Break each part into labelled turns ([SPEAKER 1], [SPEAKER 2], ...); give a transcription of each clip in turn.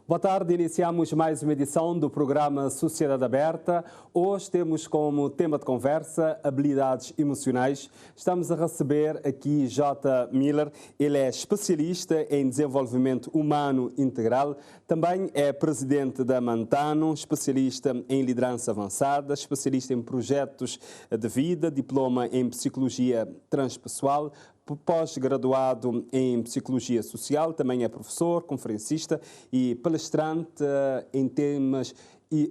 [SPEAKER 1] Boa tarde, iniciamos mais uma edição do programa Sociedade Aberta. Hoje temos como tema de conversa habilidades emocionais. Estamos a receber aqui J. Miller. Ele é especialista em desenvolvimento humano integral. Também é presidente da Mantano, especialista em liderança avançada, especialista em projetos de vida, diploma em psicologia transpessoal, pós-graduado em Psicologia Social, também é professor, conferencista e palestrante em temas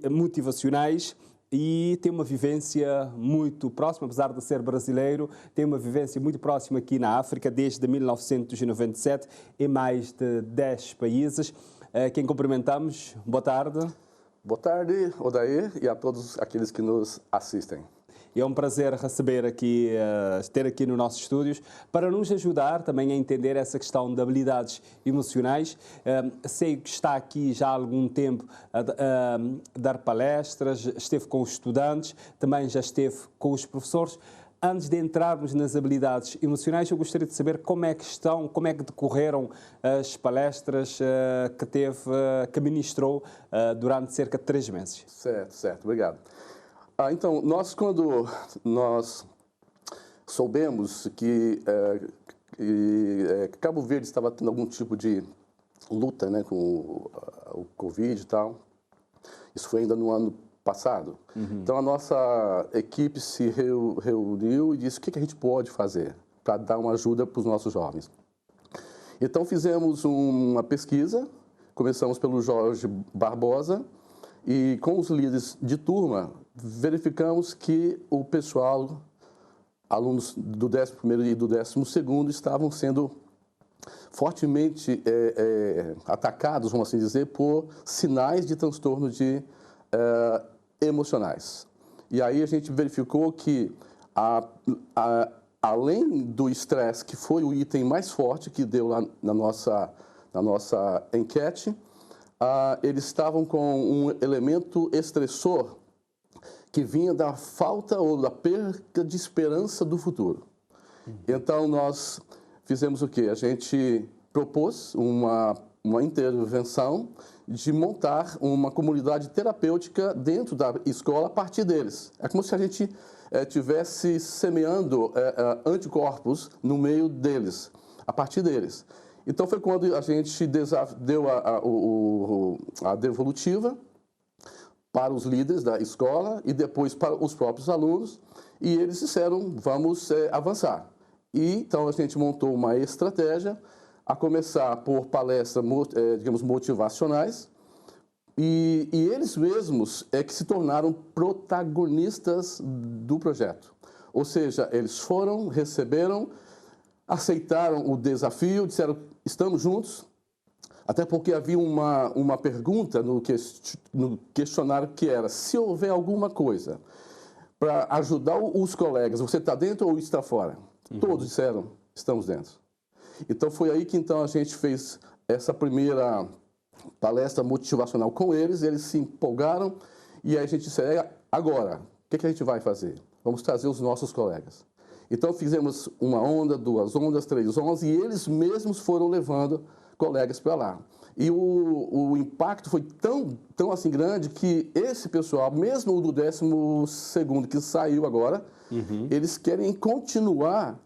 [SPEAKER 1] motivacionais e tem uma vivência muito próxima, apesar de ser brasileiro, tem uma vivência muito próxima aqui na África, desde 1997, em mais de 10 países. Quem cumprimentamos, boa tarde.
[SPEAKER 2] Boa tarde, Odair, e a todos aqueles que nos assistem.
[SPEAKER 1] É um prazer receber aqui, ter aqui nos nossos estúdios, para nos ajudar também a entender essa questão de habilidades emocionais. Sei que está aqui já há algum tempo a dar palestras, esteve com os estudantes, também já esteve com os professores. Antes de entrarmos nas habilidades emocionais, eu gostaria de saber como é que decorreram as palestras que ministrou durante cerca de 3 meses.
[SPEAKER 2] Certo, obrigado. Então, quando nós soubemos que Cabo Verde estava tendo algum tipo de luta, né, com o Covid e tal, isso foi ainda no ano passado. Então, a nossa equipe se reuniu e disse o que a gente pode fazer para dar uma ajuda para os nossos jovens. Então, fizemos uma pesquisa, começamos pelo Jorge Barbosa, e com os líderes de turma, verificamos que o pessoal, alunos do 11º e do 12º, estavam sendo fortemente atacados, vamos assim dizer, por sinais de transtorno emocionais. E aí a gente verificou que, além do estresse, que foi o item mais forte que deu lá na nossa enquete, eles estavam com um elemento estressor que vinha da falta ou da perda de esperança do futuro. Então, nós fizemos o quê? A gente propôs uma intervenção de montar uma comunidade terapêutica dentro da escola a partir deles. É como se a gente estivesse semeando anticorpos no meio deles, a partir deles. Então, foi quando a gente deu a devolutiva para os líderes da escola e depois para os próprios alunos, e eles disseram, vamos avançar. E então a gente montou uma estratégia, a começar por palestras, digamos, motivacionais, e eles mesmos que se tornaram protagonistas do projeto. Ou seja, eles foram, receberam, aceitaram o desafio, disseram, estamos juntos, até porque havia uma pergunta no questionário que era, se houver alguma coisa para ajudar os colegas, você está dentro ou está fora? Todos disseram, estamos dentro. Então, foi aí que então, a gente fez essa primeira palestra motivacional com eles se empolgaram, e aí a gente disse, agora, o que a gente vai fazer? Vamos trazer os nossos colegas. Então, fizemos uma onda, 2 ondas, 3 ondas, e eles mesmos foram levando colegas para lá. E o impacto foi tão assim grande que esse pessoal, mesmo o do 12º que saiu agora, eles querem continuar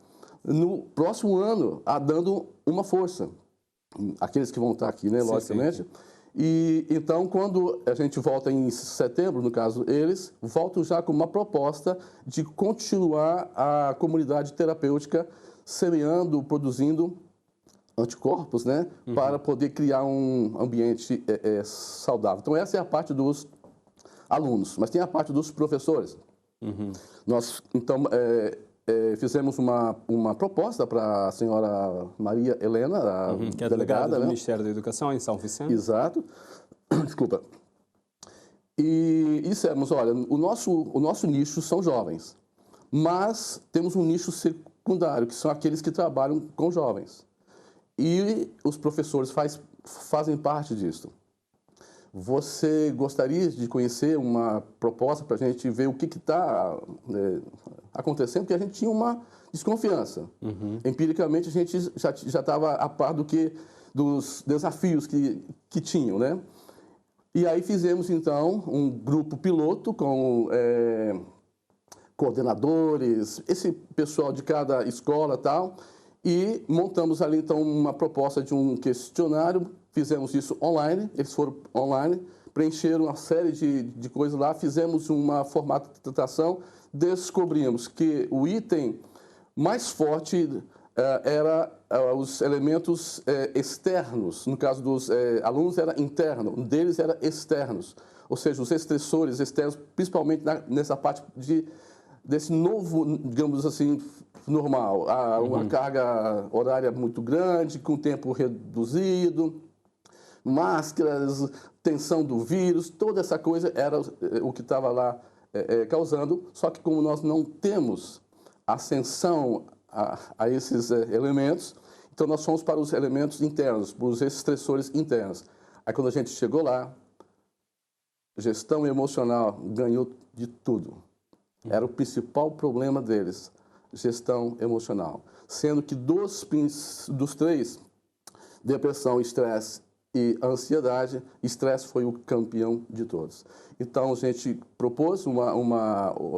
[SPEAKER 2] no próximo ano dando uma força. Aqueles que vão estar aqui, né, logicamente. Sim. E então, quando a gente volta em setembro, no caso eles, voltam já com uma proposta de continuar a comunidade terapêutica semeando, produzindo anticorpos, né, para poder criar um ambiente saudável. Então, essa é a parte dos alunos, mas tem a parte dos professores. Nós, então, fizemos uma proposta para a senhora Maria Helena, a
[SPEAKER 1] que é delegada do Ministério da Educação em São Vicente.
[SPEAKER 2] Exato. Desculpa. E dissemos, olha, o nosso nicho são jovens, mas temos um nicho secundário, que são aqueles que trabalham com jovens. E os professores fazem parte disso. Você gostaria de conhecer uma proposta para a gente ver o que está acontecendo? Porque a gente tinha uma desconfiança. Empiricamente, a gente já estava a par dos desafios que tinham, né? E aí fizemos, então, um grupo piloto com coordenadores, esse pessoal de cada escola e tal, e montamos ali, então, uma proposta de um questionário, fizemos isso online, eles foram online, preencheram uma série de coisas lá, fizemos uma formato de tratação, descobrimos que o item mais forte era os elementos externos. No caso dos alunos era interno, um deles era externos, ou seja, os estressores externos, principalmente nessa parte desse novo, digamos assim, normal, uma carga horária muito grande, com tempo reduzido, máscaras, tensão do vírus, toda essa coisa era o que estava lá causando, só que como nós não temos ascensão a esses elementos, então nós fomos para os elementos internos, para os estressores internos. Aí quando a gente chegou lá, gestão emocional ganhou de tudo. Era o principal problema deles, gestão emocional. Sendo que dos três, depressão, estresse e ansiedade, estresse foi o campeão de todos. Então a gente propôs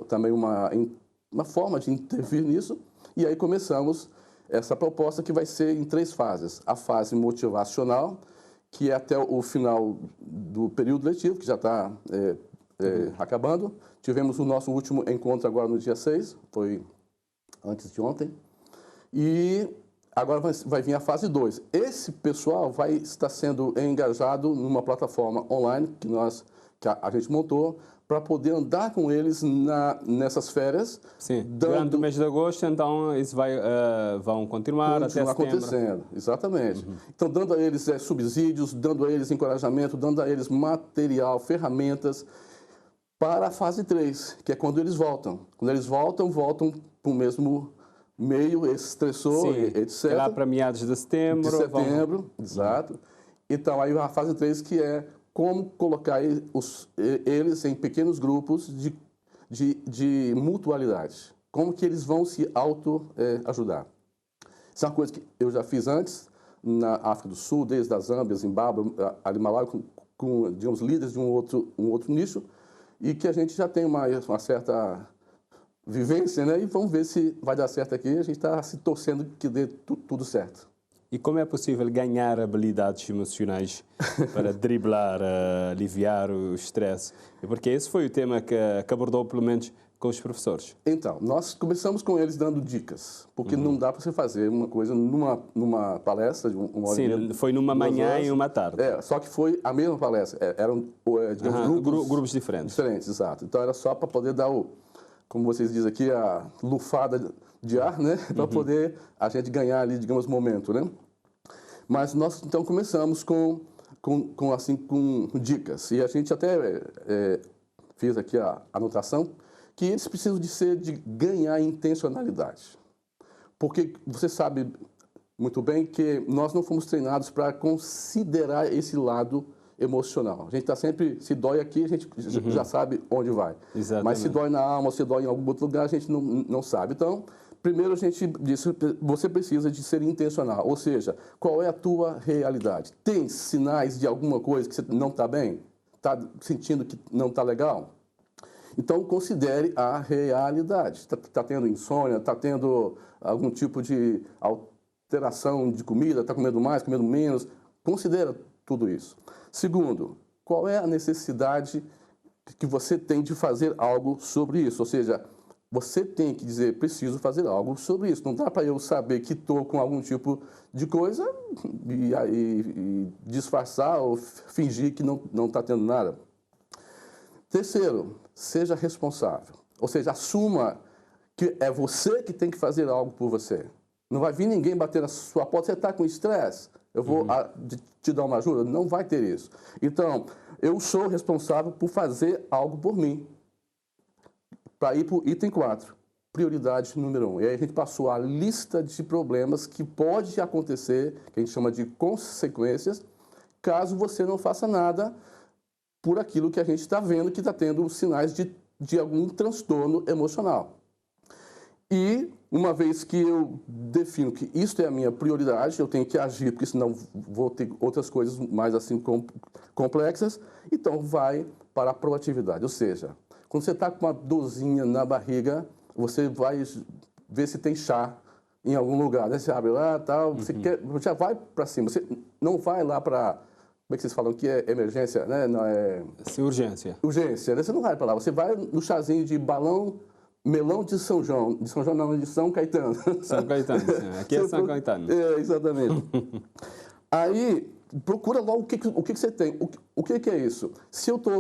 [SPEAKER 2] também uma forma de intervir nisso, e aí começamos essa proposta que vai ser em 3 fases. A fase motivacional, que é até o final do período letivo, que já está acabando. Tivemos o nosso último encontro agora no dia 6, foi antes de ontem. E agora vai vir a fase 2. Esse pessoal vai estar sendo engajado numa plataforma online que a gente montou para poder andar com eles nessas férias.
[SPEAKER 1] Sim, durante o mês de agosto, então, isso vão continuar até setembro.
[SPEAKER 2] Acontecendo, exatamente. Então, dando a eles subsídios, dando a eles encorajamento, dando a eles material, ferramentas, para a fase 3, que é quando eles voltam. Quando eles voltam para o mesmo meio, estressor, etc.
[SPEAKER 1] É lá para meados de setembro.
[SPEAKER 2] Exato. Então, aí a fase 3, que é como colocar eles em pequenos grupos de mutualidade. Como que eles vão se auto-ajudar. Isso é uma coisa que eu já fiz antes, na África do Sul, desde a Zâmbia, Zimbábue, ali Malawi, com, digamos, líderes de um outro nicho, e que a gente já tem uma certa vivência, né? E vamos ver se vai dar certo aqui. A gente está se torcendo que dê tudo certo.
[SPEAKER 1] E como é possível ganhar habilidades emocionais para driblar, aliviar o estresse? Porque esse foi o tema que abordou, pelo menos, com os professores.
[SPEAKER 2] Então, nós começamos com eles dando dicas, porque não dá para você fazer uma coisa numa palestra de uma hora e meia.
[SPEAKER 1] Sim, foi numa manhã e uma tarde.
[SPEAKER 2] Só que foi a mesma palestra. Eram, digamos,
[SPEAKER 1] grupos diferentes.
[SPEAKER 2] Diferentes, exato. Então, era só para poder dar como vocês dizem aqui, a lufada de ar, né? Para poder a gente ganhar ali, digamos, momento, né? Mas nós, então, começamos com dicas. E a gente até fez aqui a anotação que eles precisam de ganhar intencionalidade. Porque você sabe muito bem que nós não fomos treinados para considerar esse lado emocional. A gente está sempre, se dói aqui, a gente já sabe onde vai.
[SPEAKER 1] Exatamente.
[SPEAKER 2] Mas se dói na alma, se dói em algum outro lugar, a gente não sabe. Então, primeiro a gente disse, você precisa de ser intencional. Ou seja, qual é a tua realidade? Tem sinais de alguma coisa que você não está bem? Está sentindo que não está legal? Então, considere a realidade. Está tendo insônia, está tendo algum tipo de alteração de comida, está comendo mais, comendo menos. Considera tudo isso. Segundo, qual é a necessidade que você tem de fazer algo sobre isso? Ou seja, você tem que dizer, preciso fazer algo sobre isso. Não dá para eu saber que estou com algum tipo de coisa e disfarçar ou fingir que não está tendo nada. Terceiro, seja responsável. Ou seja, assuma que é você que tem que fazer algo por você. Não vai vir ninguém bater na sua porta, você está com estresse, eu vou te dar uma ajuda. Não vai ter isso. Então, eu sou responsável por fazer algo por mim. Para ir para o item 4, prioridade número 1. E aí a gente passou a lista de problemas que pode acontecer, que a gente chama de consequências, caso você não faça nada por aquilo que a gente está vendo que está tendo sinais de algum transtorno emocional. E, uma vez que eu defino que isto é a minha prioridade, eu tenho que agir, porque senão vou ter outras coisas mais assim complexas, então vai para a proatividade. Ou seja, quando você está com uma dorzinha na barriga, você vai ver se tem chá em algum lugar, né? Você abre lá, tal, você já vai para cima, você não vai lá para, como é que vocês falam que é emergência, né? Não é...
[SPEAKER 1] Sim, urgência.
[SPEAKER 2] Urgência, né? Você não vai para lá, você vai no chazinho de melão de São João não, de São Caetano.
[SPEAKER 1] São Caetano, sim. Aqui é São Caetano.
[SPEAKER 2] É, exatamente. Aí, procura logo o que você tem, o que é isso?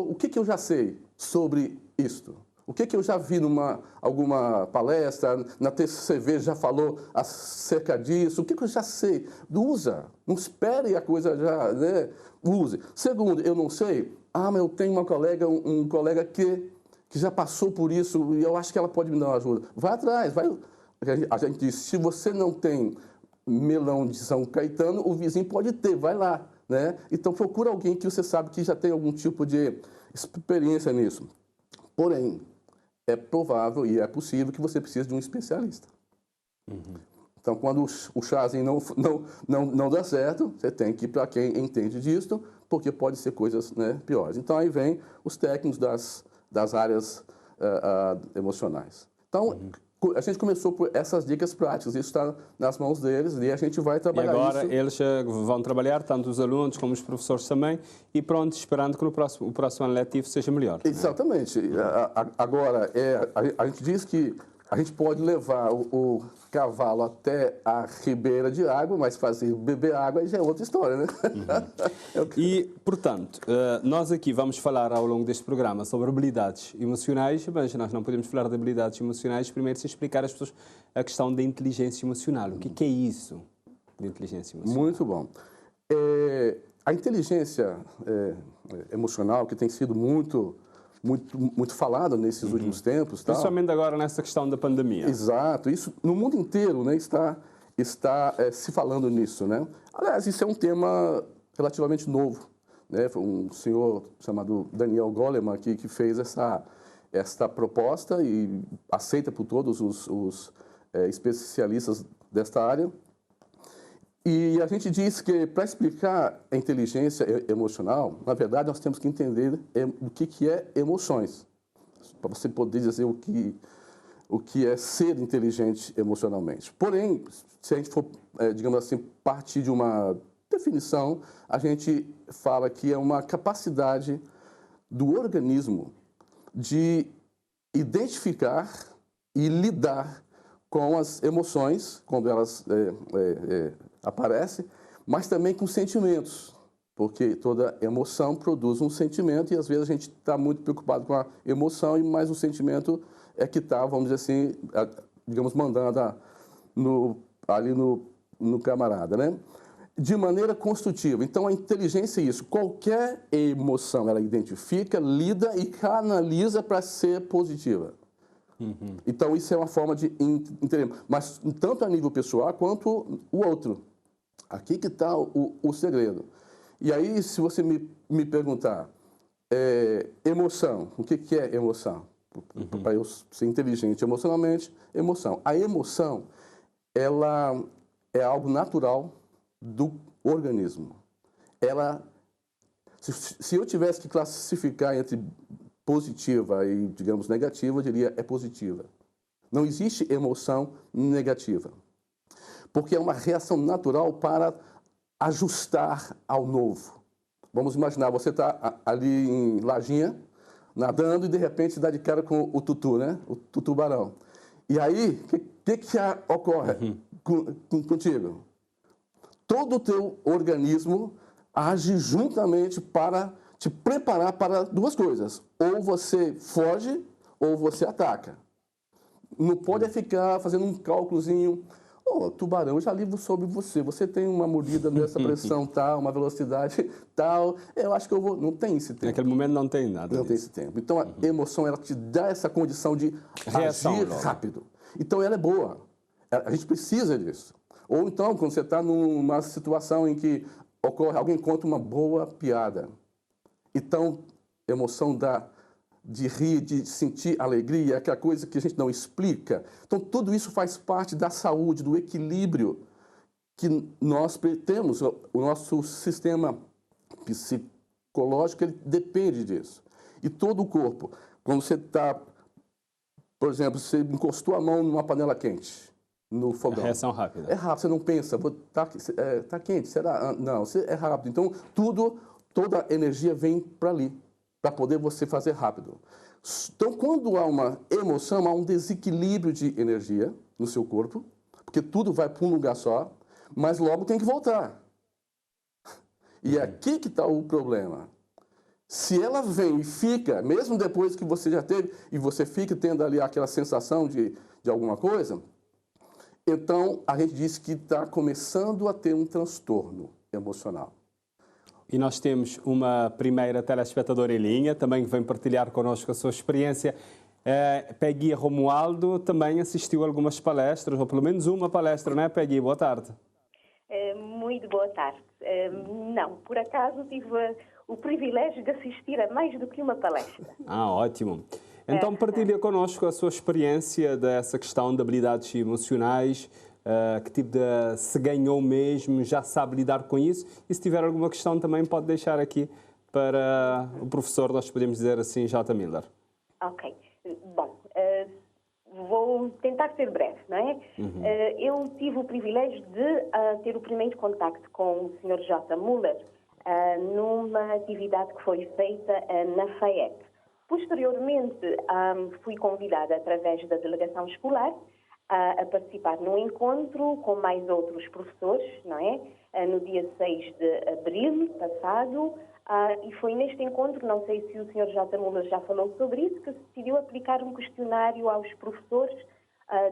[SPEAKER 2] O que eu já sei sobre isto? O que eu já vi alguma palestra, na TCV já falou acerca disso, o que eu já sei? Usa, não espere a coisa já, né? Use. Segundo, eu não sei, mas eu tenho um colega que já passou por isso e eu acho que ela pode me dar uma ajuda. Vai atrás, vai. A gente diz, se você não tem melão de São Caetano, o vizinho pode ter, vai lá, né? Então procura alguém que você sabe que já tem algum tipo de experiência nisso. Porém, é provável e é possível que você precise de um especialista. Então, quando o chazinho não dá certo, você tem que ir para quem entende disso, porque pode ser coisas, né, piores. Então, aí vem os técnicos das áreas emocionais. Então, a gente começou por essas dicas práticas, isso está nas mãos deles e a gente vai trabalhar isso.
[SPEAKER 1] E agora eles vão trabalhar, tanto os alunos como os professores também, e pronto, esperando que o próximo ano letivo seja melhor.
[SPEAKER 2] Exatamente. Agora, a gente diz que a gente pode levar o cavalo até a ribeira de água, mas fazer beber água já é outra história, né?
[SPEAKER 1] E, portanto, nós aqui vamos falar ao longo deste programa sobre habilidades emocionais, mas nós não podemos falar de habilidades emocionais primeiro sem explicar às pessoas a questão da inteligência emocional. O que é isso de inteligência emocional?
[SPEAKER 2] Muito bom. A inteligência emocional, que tem sido muito falado nesses últimos tempos.
[SPEAKER 1] Principalmente agora nessa questão da pandemia.
[SPEAKER 2] Exato. Isso no mundo inteiro, né, está se falando nisso, né? Aliás, isso é um tema relativamente novo, né? Foi um senhor chamado Daniel Goleman que fez esta proposta e aceita por todos os especialistas desta área. E a gente diz que, para explicar a inteligência emocional, na verdade, nós temos que entender o que é emoções, para você poder dizer o que é ser inteligente emocionalmente. Porém, se a gente for, digamos assim, partir de uma definição, a gente fala que é uma capacidade do organismo de identificar e lidar com as emoções, quando elas aparece, mas também com sentimentos, porque toda emoção produz um sentimento e às vezes a gente está muito preocupado com a emoção, mas o sentimento é que está, vamos dizer assim, digamos, mandando ali no camarada, né? De maneira construtiva. Então, a inteligência é isso. Qualquer emoção ela identifica, lida e canaliza para ser positiva. Então, isso é uma forma de entender. Mas tanto a nível pessoal quanto o outro. Aqui que está o segredo. E aí, se você me perguntar, emoção, o que é emoção? Para eu ser inteligente emocionalmente, emoção. A emoção, ela é algo natural do organismo. Se eu tivesse que classificar entre positiva e, digamos, negativa, eu diria é positiva. Não existe emoção negativa. Porque é uma reação natural para ajustar ao novo. Vamos imaginar, você está ali em Lajinha, nadando, e de repente se dá de cara com o tutu, né? O tubarão. E aí, o que ocorre contigo? Todo o teu organismo age juntamente para te preparar para duas coisas. Ou você foge, ou você ataca. Não pode ficar fazendo um cálculozinho. Tubarão, já li sobre você. Você tem uma mordida nessa pressão tal, uma velocidade tal. Eu acho que eu vou... Não tem esse tempo.
[SPEAKER 1] Naquele momento não tem nada
[SPEAKER 2] Não tem esse tempo. Então, a emoção, ela te dá essa condição de
[SPEAKER 1] reação
[SPEAKER 2] agir rápido. Então, ela é boa. A gente precisa disso. Ou então, quando você está numa situação em que alguém conta uma boa piada. Então, emoção dá de rir, de sentir alegria, aquela coisa que a gente não explica. Então, tudo isso faz parte da saúde, do equilíbrio que nós temos. O nosso sistema psicológico, ele depende disso. E todo o corpo. Quando você está, por exemplo, você encostou a mão numa panela quente, no fogão.
[SPEAKER 1] Reação rápida.
[SPEAKER 2] É rápido, você não pensa, tá quente, será? Não, é rápido. Então, toda a energia vem para ali, para poder você fazer rápido. Então, quando há uma emoção, há um desequilíbrio de energia no seu corpo, porque tudo vai para um lugar só, mas logo tem que voltar. E é aqui que está o problema. Se ela vem e fica, mesmo depois que você já teve, e você fica tendo ali aquela sensação de alguma coisa, então a gente diz que está começando a ter um transtorno emocional.
[SPEAKER 1] E nós temos uma primeira telespectadora em linha, também que vem partilhar connosco a sua experiência. Peggy Romualdo também assistiu a algumas palestras, ou pelo menos uma palestra, não é, Peggy? Boa tarde.
[SPEAKER 3] Muito boa tarde. Não, por acaso tive o privilégio de assistir a mais do que uma palestra.
[SPEAKER 1] Ótimo. Então partilha connosco a sua experiência dessa questão de habilidades emocionais, que tipo de se ganhou mesmo, já sabe lidar com isso, e se tiver alguma questão também pode deixar aqui para o professor, nós podemos dizer assim, J. Miller.
[SPEAKER 3] Ok. Bom, vou tentar ser breve, não é? Eu tive o privilégio de ter o primeiro contacto com o Sr. J. Miller numa atividade que foi feita na FAEP. Posteriormente, fui convidada através da delegação escolar a participar num encontro com mais outros professores, não é? No dia 6 de abril passado, e foi neste encontro, não sei se o Sr. J. Miller já falou sobre isso, que se decidiu aplicar um questionário aos professores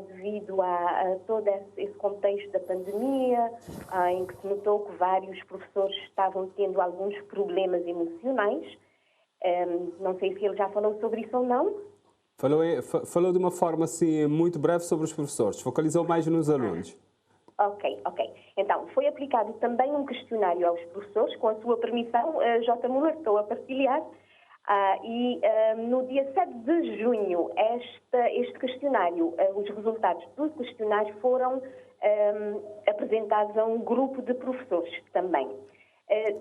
[SPEAKER 3] devido a todo esse contexto da pandemia, em que se notou que vários professores estavam tendo alguns problemas emocionais. Não sei se ele já falou sobre isso ou não.
[SPEAKER 1] Falou de uma forma assim muito breve sobre os professores, focalizou mais nos alunos.
[SPEAKER 3] Ok. Então, foi aplicado também um questionário aos professores, com a sua permissão, J. Muller, estou a partilhar, e no dia 7 de junho, este questionário, os resultados do questionário foram apresentados a um grupo de professores também.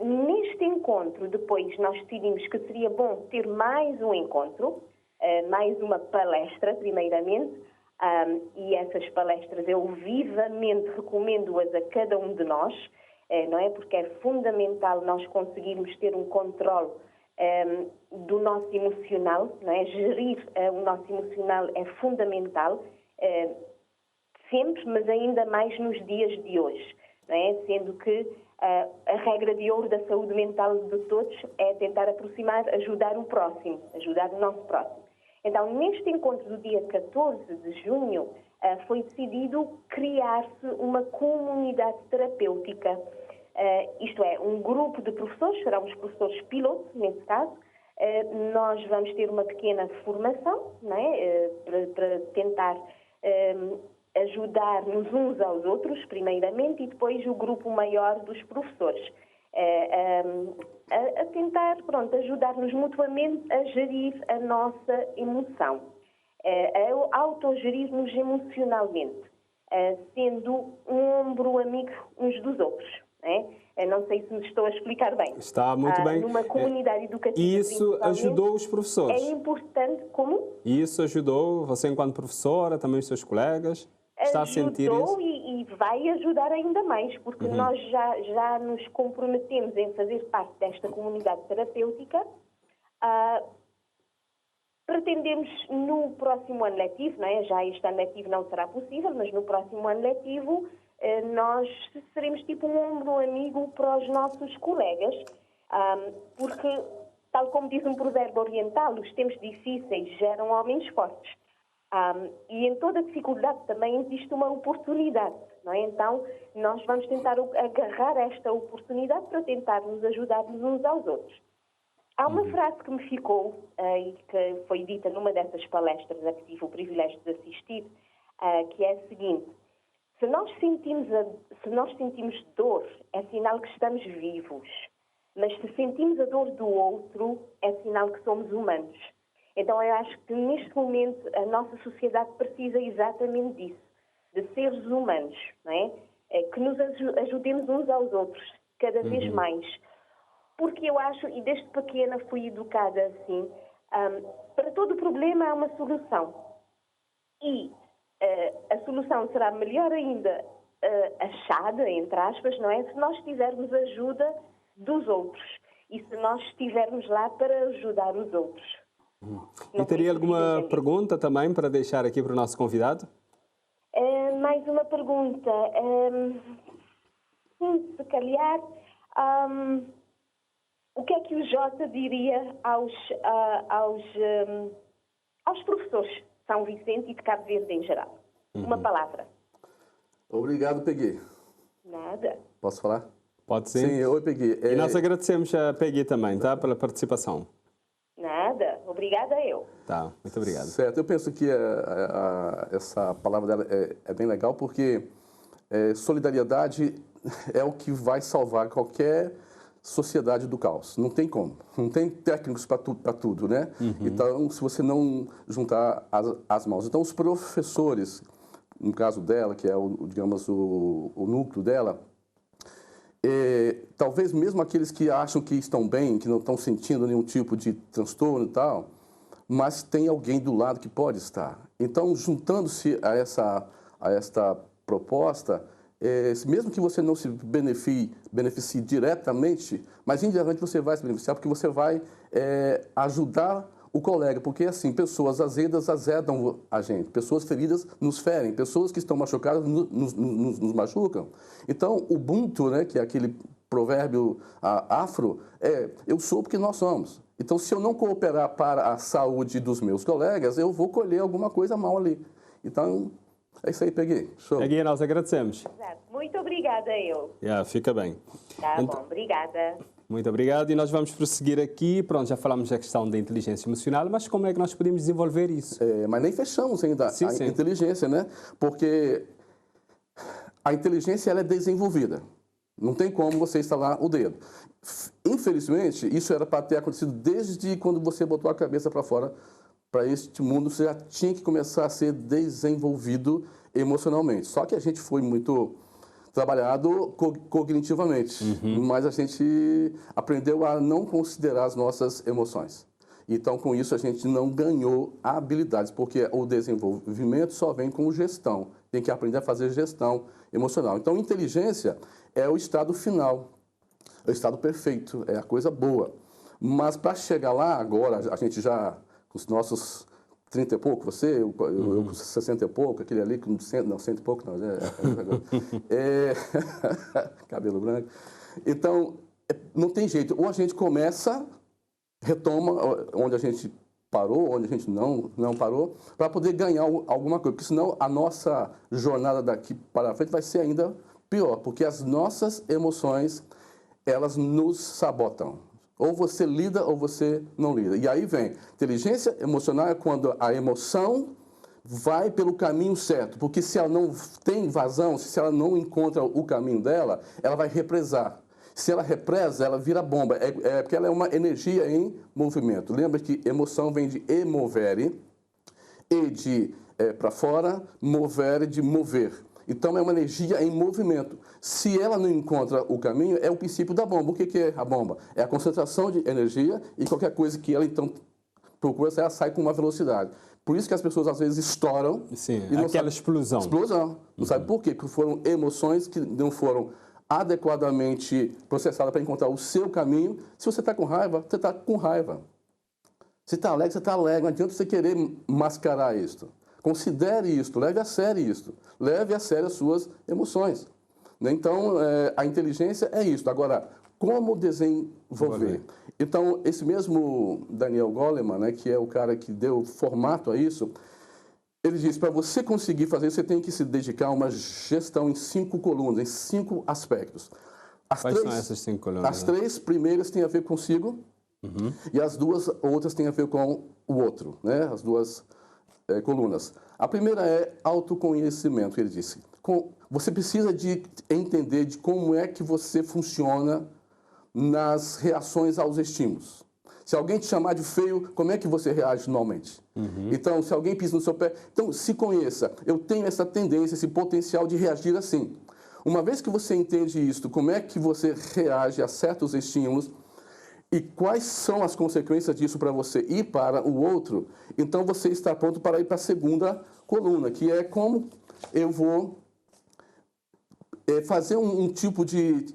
[SPEAKER 3] Neste encontro, depois, nós decidimos que seria bom ter mais um encontro, mais uma palestra, primeiramente, e essas palestras eu vivamente recomendo-as a cada um de nós, não é? Porque é fundamental nós conseguirmos ter um controle do nosso emocional, não é? Gerir o nosso emocional é fundamental, sempre, mas ainda mais nos dias de hoje, não é? Sendo que a regra de ouro da saúde mental de todos é tentar aproximar, ajudar o próximo, ajudar o nosso próximo. Então, neste encontro do dia 14 de junho, foi decidido criar-se uma comunidade terapêutica. Isto é, um grupo de professores, serão os professores pilotos, nesse caso. Nós vamos ter uma pequena formação, não é? Para tentar ajudar-nos uns aos outros, primeiramente, e depois o grupo maior dos professores. A tentar, ajudar-nos mutuamente a gerir a nossa emoção, a autogerir-nos emocionalmente, sendo um ombro amigo uns dos outros. Não sei se me estou a explicar bem.
[SPEAKER 1] Está muito bem.
[SPEAKER 3] Numa comunidade educativa,
[SPEAKER 1] isso ajudou os professores?
[SPEAKER 3] É importante, como?
[SPEAKER 1] Isso ajudou você enquanto professora, também os seus colegas? Está a sentir isso?
[SPEAKER 3] E vai ajudar ainda mais, porque nós já nos comprometemos em fazer parte desta comunidade terapêutica. Pretendemos no próximo ano letivo, não é? Já este ano letivo não será possível, mas no próximo ano letivo nós seremos tipo um ombro amigo para os nossos colegas, porque, tal como diz um provérbio oriental, os tempos difíceis geram homens fortes. E em toda dificuldade também existe uma oportunidade, não é? Então, nós vamos tentar agarrar esta oportunidade para tentar nos ajudar uns aos outros. Há uma frase que me ficou, e que foi dita numa dessas palestras a que tive o privilégio de assistir, que é a seguinte: se nós sentimos dor, é sinal que estamos vivos. Mas se sentimos a dor do outro, é sinal que somos humanos. Então, eu acho que neste momento a nossa sociedade precisa exatamente disso, de seres humanos, não é? Que nos ajudemos uns aos outros, cada vez mais. Porque eu acho, e desde pequena fui educada assim, para todo problema há uma solução. E a solução será melhor ainda achada, entre aspas, não é? Se nós tivermos ajuda dos outros e se nós estivermos lá para ajudar os outros.
[SPEAKER 1] E teria alguma pergunta também para deixar aqui para o nosso convidado?
[SPEAKER 3] Mais uma pergunta. Se calhar, o que é que o Jota diria aos professores de São Vicente e de Cabo Verde em geral? Uma palavra.
[SPEAKER 2] Obrigado, Peggy.
[SPEAKER 3] Nada.
[SPEAKER 2] Posso falar?
[SPEAKER 1] Pode sim.
[SPEAKER 2] Sim, oi, Peggy.
[SPEAKER 1] E nós agradecemos a Peggy também, tá? Pela participação.
[SPEAKER 3] Nada. Obrigada eu.
[SPEAKER 1] Tá, muito obrigado.
[SPEAKER 2] Certo, eu penso que essa palavra dela é bem legal porque solidariedade é o que vai salvar qualquer sociedade do caos. Não tem como. Não tem técnicos para tudo, né? Então, se você não juntar as mãos. Então, os professores, no caso dela, que é digamos, o núcleo dela, talvez mesmo aqueles que acham que estão bem, que não estão sentindo nenhum tipo de transtorno e tal, mas tem alguém do lado que pode estar. Então, juntando-se a esta proposta, mesmo que você não se beneficie diretamente, mas indiretamente você vai se beneficiar, porque você vai ajudar o colega, porque assim, pessoas azedas azedam a gente, pessoas feridas nos ferem, pessoas que estão machucadas nos machucam. Então, o Ubuntu, né, que é aquele provérbio afro, eu sou porque nós somos. Então, se eu não cooperar para a saúde dos meus colegas, eu vou colher alguma coisa mal ali. Então, é isso aí, Peggy. Show.
[SPEAKER 1] Peggy, nós agradecemos.
[SPEAKER 3] Exato. Muito obrigada eu.
[SPEAKER 1] Fica bem.
[SPEAKER 3] Tá bom, obrigada.
[SPEAKER 1] Muito obrigado. E nós vamos prosseguir aqui. Pronto, já falamos da questão da inteligência emocional, mas como é que nós podemos desenvolver isso?
[SPEAKER 2] Mas nem fechamos ainda
[SPEAKER 1] sim.
[SPEAKER 2] Inteligência, né? Porque a inteligência ela é desenvolvida. Não tem como você instalar o dedo. Infelizmente, isso era para ter acontecido desde quando você botou a cabeça para fora para este mundo, você já tinha que começar a ser desenvolvido emocionalmente. Só que a gente foi muito trabalhado cognitivamente, mas a gente aprendeu a não considerar as nossas emoções. Então, com isso, a gente não ganhou habilidades, porque o desenvolvimento só vem com gestão. Tem que aprender a fazer gestão emocional. Então, inteligência é o estado final, é o estado perfeito, é a coisa boa. Mas, para chegar lá, agora, a gente já, com os nossos 30 e pouco, você, eu com 60 e pouco, aquele ali com 100 e pouco, não, cabelo branco. Então, não tem jeito. Ou a gente começa, retoma onde a gente parou, onde a gente não parou, para poder ganhar alguma coisa. Porque senão a nossa jornada daqui para frente vai ser ainda pior, porque as nossas emoções, elas nos sabotam. Ou você lida ou você não lida. E aí vem, inteligência emocional é quando a emoção vai pelo caminho certo. Porque se ela não tem vazão, se ela não encontra o caminho dela, ela vai represar. Se ela represa, ela vira bomba. Porque ela é uma energia em movimento. Lembra que emoção vem de emovere, e de para fora, movere de mover. Então, é uma energia em movimento. Se ela não encontra o caminho, é o princípio da bomba. O que é a bomba? É a concentração de energia e qualquer coisa que ela, então, procura, ela sai com uma velocidade. Por isso que as pessoas, às vezes, estouram.
[SPEAKER 1] Sim, aquela explosão.
[SPEAKER 2] Explosão. Não sabe por quê? Porque foram emoções que não foram adequadamente processadas para encontrar o seu caminho. Se você está com raiva, você está com raiva. Se está alegre, você está alegre. Não adianta você querer mascarar isso. Considere isto, leve a sério isto. Leve a sério as suas emoções. Então, a inteligência é isso. Agora, como desenvolver? Então, esse mesmo Daniel Goleman, né, que é o cara que deu formato a isso, ele diz, para você conseguir fazer isso, você tem que se dedicar a uma gestão em 5 colunas, em 5 aspectos.
[SPEAKER 1] Quais são essas 5 colunas?
[SPEAKER 2] As 3 primeiras têm a ver consigo e as 2 outras têm a ver com o outro, né? As 2 colunas. A primeira é autoconhecimento, ele disse. Você precisa de entender de como é que você funciona nas reações aos estímulos. Se alguém te chamar de feio, como é que você reage normalmente? Então, se alguém pisa no seu pé... Então, se conheça. Eu tenho essa tendência, esse potencial de reagir assim. Uma vez que você entende isso, como é que você reage a certos estímulos e quais são as consequências disso para você e para o outro, então você está pronto para ir para a segunda coluna, que é como eu vou fazer um tipo de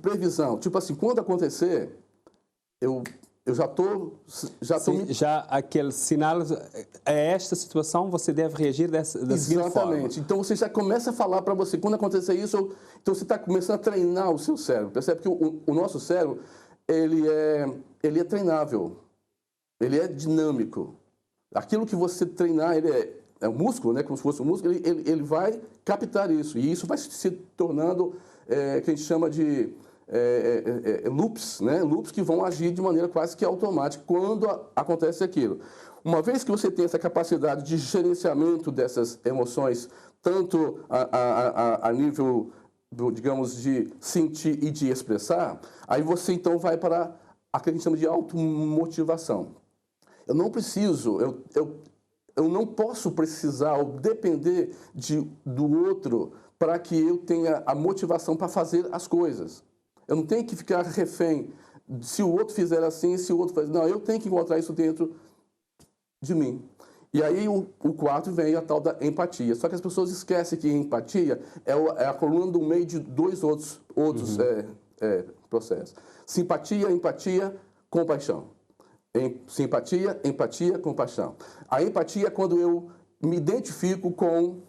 [SPEAKER 2] previsão. Tipo assim, quando acontecer, eu já estou...
[SPEAKER 1] Já aquele sinal, a esta situação você deve reagir da seguinte forma.
[SPEAKER 2] Exatamente. Então você já começa a falar para você, quando acontecer isso, então você está começando a treinar o seu cérebro. Percebe que o nosso cérebro, ele é treinável, ele é dinâmico. Aquilo que você treinar, ele é um músculo, né? Como se fosse um músculo, ele vai captar isso. E isso vai se tornando, que a gente chama de loops, né? Loops que vão agir de maneira quase que automática quando acontece aquilo. Uma vez que você tem essa capacidade de gerenciamento dessas emoções, tanto a nível, digamos, de sentir e de expressar, aí você então vai para aquilo que a gente chama de automotivação. Eu não preciso, eu não posso precisar ou depender do outro para que eu tenha a motivação para fazer as coisas. Eu não tenho que ficar refém se o outro fizer assim, se o outro faz... Não, eu tenho que encontrar isso dentro de mim. E aí o quarto vem a tal da empatia. Só que as pessoas esquecem que empatia é a coluna do meio de dois outros processos. Simpatia, empatia, compaixão. Simpatia, empatia, compaixão. A empatia é quando eu me identifico com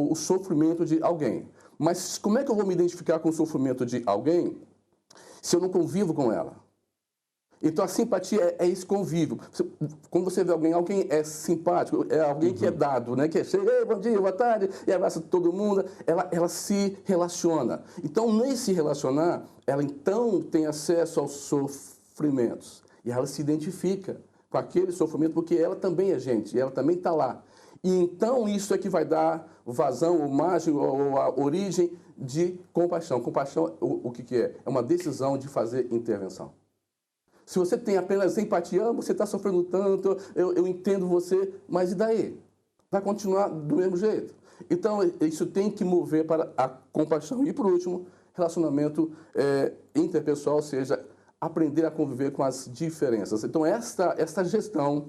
[SPEAKER 2] o sofrimento de alguém. Mas como é que eu vou me identificar com o sofrimento de alguém se eu não convivo com ela? Então, a simpatia é esse convívio. Quando você vê alguém é simpático, é alguém que é dado, né? Que chega, bom dia, boa tarde, e abraça todo mundo, ela se relaciona. Então, nesse relacionar, ela então tem acesso aos sofrimentos. E ela se identifica com aquele sofrimento, porque ela também é gente, e ela também está lá. E então, isso é que vai dar vazão, ou margem, ou a origem de compaixão. Compaixão, o que é? É uma decisão de fazer intervenção. Se você tem apenas empatia, você está sofrendo tanto, eu entendo você, mas e daí? Vai continuar do mesmo jeito. Então, isso tem que mover para a compaixão. E, por último, relacionamento interpessoal, ou seja, aprender a conviver com as diferenças. Então, esta gestão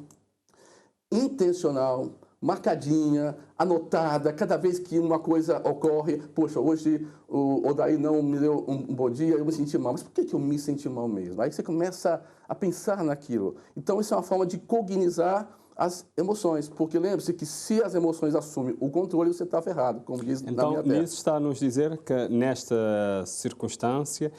[SPEAKER 2] intencional, marcadinha, anotada, cada vez que uma coisa ocorre, poxa, hoje o Odair não me deu um bom dia, eu me senti mal. Mas por que eu me senti mal mesmo? Aí você começa a pensar naquilo. Então, isso é uma forma de cognizar as emoções, porque lembre-se que se as emoções assumem o controle, você está ferrado, como diz na minha terra.
[SPEAKER 1] Então, isso está a nos dizer que nesta circunstância,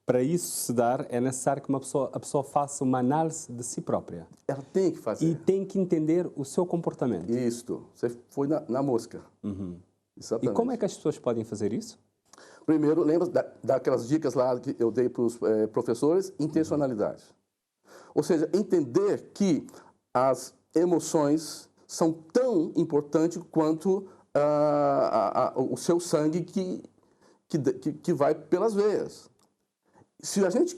[SPEAKER 1] para isso se dar, é necessário que a pessoa faça uma análise de si própria.
[SPEAKER 2] Ela tem que fazer.
[SPEAKER 1] E tem que entender o seu comportamento.
[SPEAKER 2] Isso. Você foi na mosca.
[SPEAKER 1] E como é que as pessoas podem fazer isso?
[SPEAKER 2] Primeiro, lembra daquelas dicas lá que eu dei para os professores? Intencionalidade. Ou seja, entender que as emoções são tão importantes quanto o seu sangue que vai pelas veias. Se a gente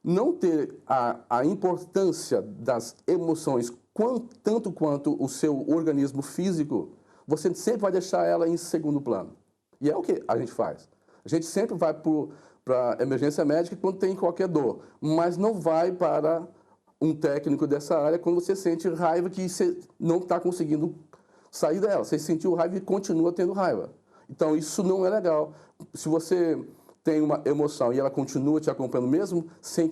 [SPEAKER 2] não ter a importância das emoções tanto quanto o seu organismo físico, você sempre vai deixar ela em segundo plano. E é o que a gente faz. A gente sempre vai para a emergência médica quando tem qualquer dor, mas não vai para um técnico dessa área quando você sente raiva que você não está conseguindo sair dela. Você sentiu raiva e continua tendo raiva. Então, isso não é legal. Se você tem uma emoção e ela continua te acompanhando mesmo sem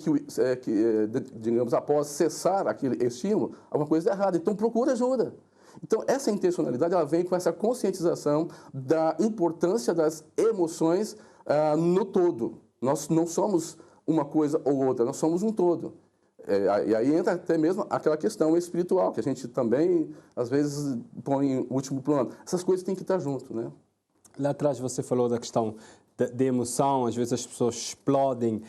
[SPEAKER 2] digamos, após cessar aquele estímulo, alguma coisa é errada. Então, procura ajuda. Então, essa intencionalidade, ela vem com essa conscientização da importância das emoções no todo. Nós não somos uma coisa ou outra, nós somos um todo. E aí entra até mesmo aquela questão espiritual, que a gente também, às vezes, põe em último plano. Essas coisas têm que estar junto, né?
[SPEAKER 1] Lá atrás você falou da questão de emoção, às vezes as pessoas explodem,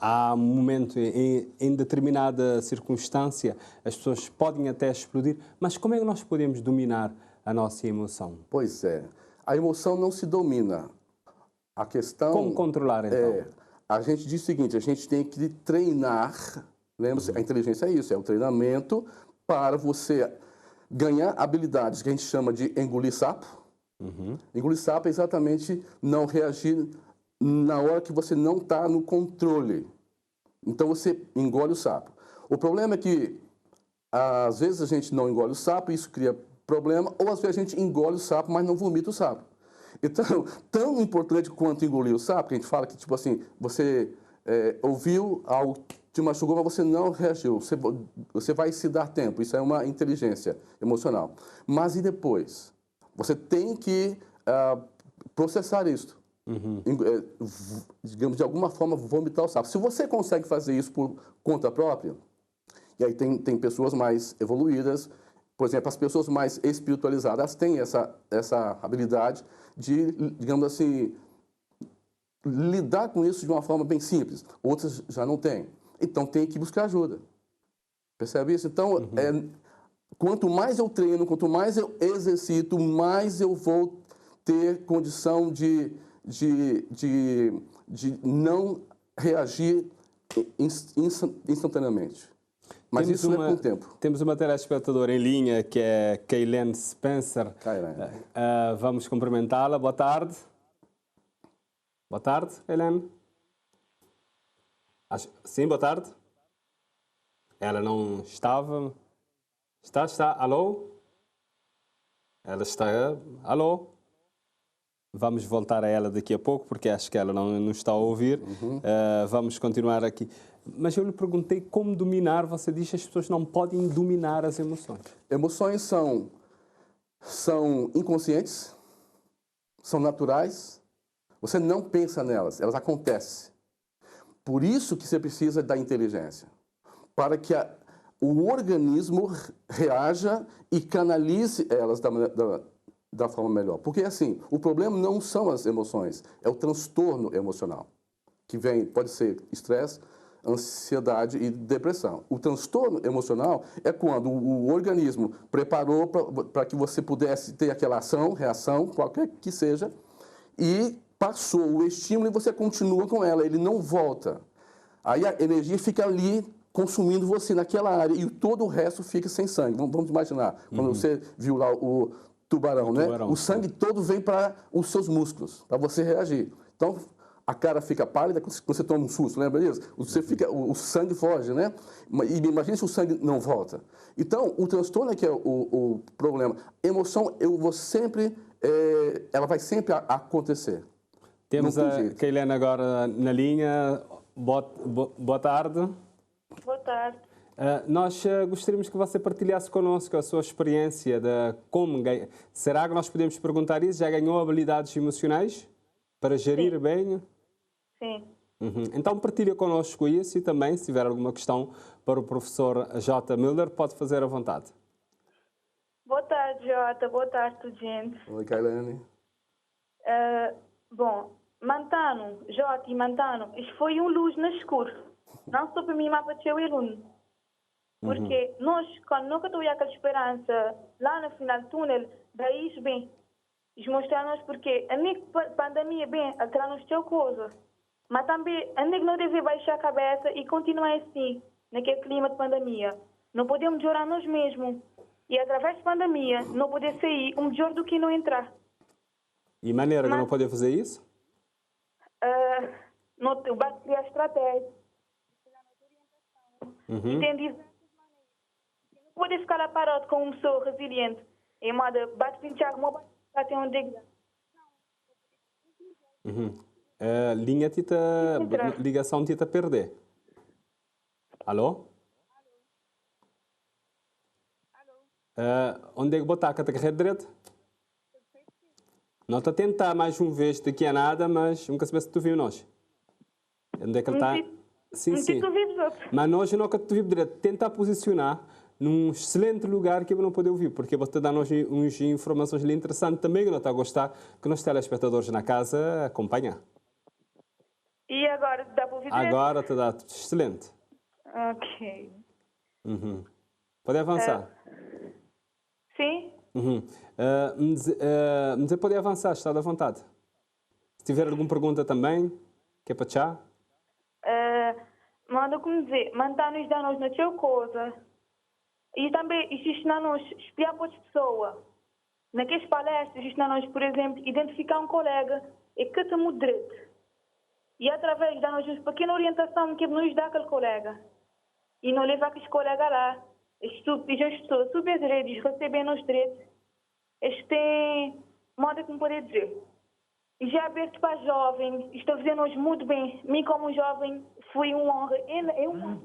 [SPEAKER 1] há um momento em determinada circunstância, as pessoas podem até explodir, mas como é que nós podemos dominar a nossa emoção?
[SPEAKER 2] Pois é, a emoção não se domina. A questão...
[SPEAKER 1] Como controlar, então?
[SPEAKER 2] a gente diz o seguinte, a gente tem que treinar, lembra-se, a inteligência é isso, é o treinamento para você ganhar habilidades que a gente chama de engolir sapo. Engolir sapo é exatamente não reagir na hora que você não está no controle. Então você engole o sapo. O problema é que às vezes a gente não engole o sapo, isso cria problema, ou às vezes a gente engole o sapo, mas não vomita o sapo. Então, tão importante quanto engolir o sapo, que a gente fala que, tipo assim, você ouviu algo que te machucou, mas você não reagiu. Você vai se dar tempo, isso é uma inteligência emocional. Mas e depois? Você tem que processar isso. Digamos, de alguma forma, vomitar o sapo. Se você consegue fazer isso por conta própria, e aí tem pessoas mais evoluídas, por exemplo, as pessoas mais espiritualizadas têm essa habilidade de, digamos assim, lidar com isso de uma forma bem simples. Outras já não têm. Então, tem que buscar ajuda. Percebe isso? Então, quanto mais eu treino, quanto mais eu exercito, mais eu vou ter condição de não reagir instantaneamente. Mas isso é com o tempo.
[SPEAKER 1] Temos uma telespectadora em linha que é Kaylene Spencer. Vamos cumprimentá-la. Boa tarde. Boa tarde, Kaylene. Sim, boa tarde. Ela não estava. Está. Alô? Ela está. Alô? Vamos voltar a ela daqui a pouco, porque acho que ela não está a ouvir. Vamos continuar aqui. Mas eu lhe perguntei como dominar. Você diz que as pessoas não podem dominar as emoções.
[SPEAKER 2] Emoções são inconscientes, são naturais. Você não pensa nelas, elas acontecem. Por isso que você precisa da inteligência, para que o organismo reaja e canalize elas da forma melhor. Porque, assim, o problema não são as emoções, é o transtorno emocional, que pode ser estresse, ansiedade e depressão. O transtorno emocional é quando o organismo preparou para que você pudesse ter aquela reação, qualquer que seja, e passou o estímulo e você continua com ela, ele não volta. Aí a energia fica ali consumindo você naquela área e todo o resto fica sem sangue. Vamos imaginar, quando você viu lá o tubarão, né? O sangue todo vem para os seus músculos, para você reagir. Então, a cara fica pálida quando você toma um susto, lembra disso? O sangue foge, né? E imagine se o sangue não volta. Então, o transtorno é que é o problema. Emoção, ela vai sempre acontecer.
[SPEAKER 1] Temos a Kaylene agora na linha. Boa tarde.
[SPEAKER 4] Boa tarde.
[SPEAKER 1] Nós gostaríamos que você partilhasse connosco a sua experiência de como... Será que nós podemos perguntar isso? Já ganhou habilidades emocionais para gerir bem?
[SPEAKER 4] Sim.
[SPEAKER 1] Então partilha connosco isso e também, se tiver alguma questão para o professor J. Miller, pode fazer à vontade.
[SPEAKER 4] Boa tarde, Jota. Boa tarde, gente.
[SPEAKER 2] Oi, Kaylene.
[SPEAKER 4] Bom, Mantano, Jota e Mantano, isto foi luz no escuro. Não só para mim, mas para o seu aluno. Porque nós, quando nunca estou aquela esperança, lá no final do túnel, daí isso bem. Isso mostrar-nos porque a pandemia bem, altera-nos teu coisa. Mas também, a gente não deve baixar a cabeça e continuar assim, naquele clima de pandemia. Não podemos melhorar nós mesmos. E através da pandemia, não poder sair melhor do que não entrar.
[SPEAKER 1] E maneira que não pode fazer isso?
[SPEAKER 4] Não basta criar estratégia. Entende? Não pode ficar lá parado com uma pessoa resiliente. É moda, bate pinchar uma até onde
[SPEAKER 1] ligação tita perder. Alô? Onde é que botar a carreira direita? Não está a tentar mais uma vez daqui a nada, mas nunca se se tu viu nós. Onde é que ele está? Sim. Mas nós nunca te viu direito. Tenta posicionar num excelente lugar que eu não poder ouvir, porque você dá nos umas informações interessantes também que não está a gostar, que nós telespectadores na casa acompanham.
[SPEAKER 4] E agora dá para ouvir direito?
[SPEAKER 1] Agora te dá excelente.
[SPEAKER 4] Ok.
[SPEAKER 1] Pode avançar.
[SPEAKER 4] Sim?
[SPEAKER 1] Mas pode avançar, está à vontade. Se tiver alguma pergunta também, que é para já.
[SPEAKER 4] Manda como dizer, manda-nos dar-nos na tua coisa. E também existe na nós espiar para as pessoas. Naquelas palestras, existe na nós, por exemplo, identificar um colega e que te direito. E através da nossa pequena orientação que nos dá aquele colega. E não levar aquele colega lá. As pessoas subem as redes, recebem os direitos. Eles têm, modo como poder dizer. E já aberto para jovens, está fazendo-nos muito bem. Mim, como jovem, foi uma honra. É uma honra.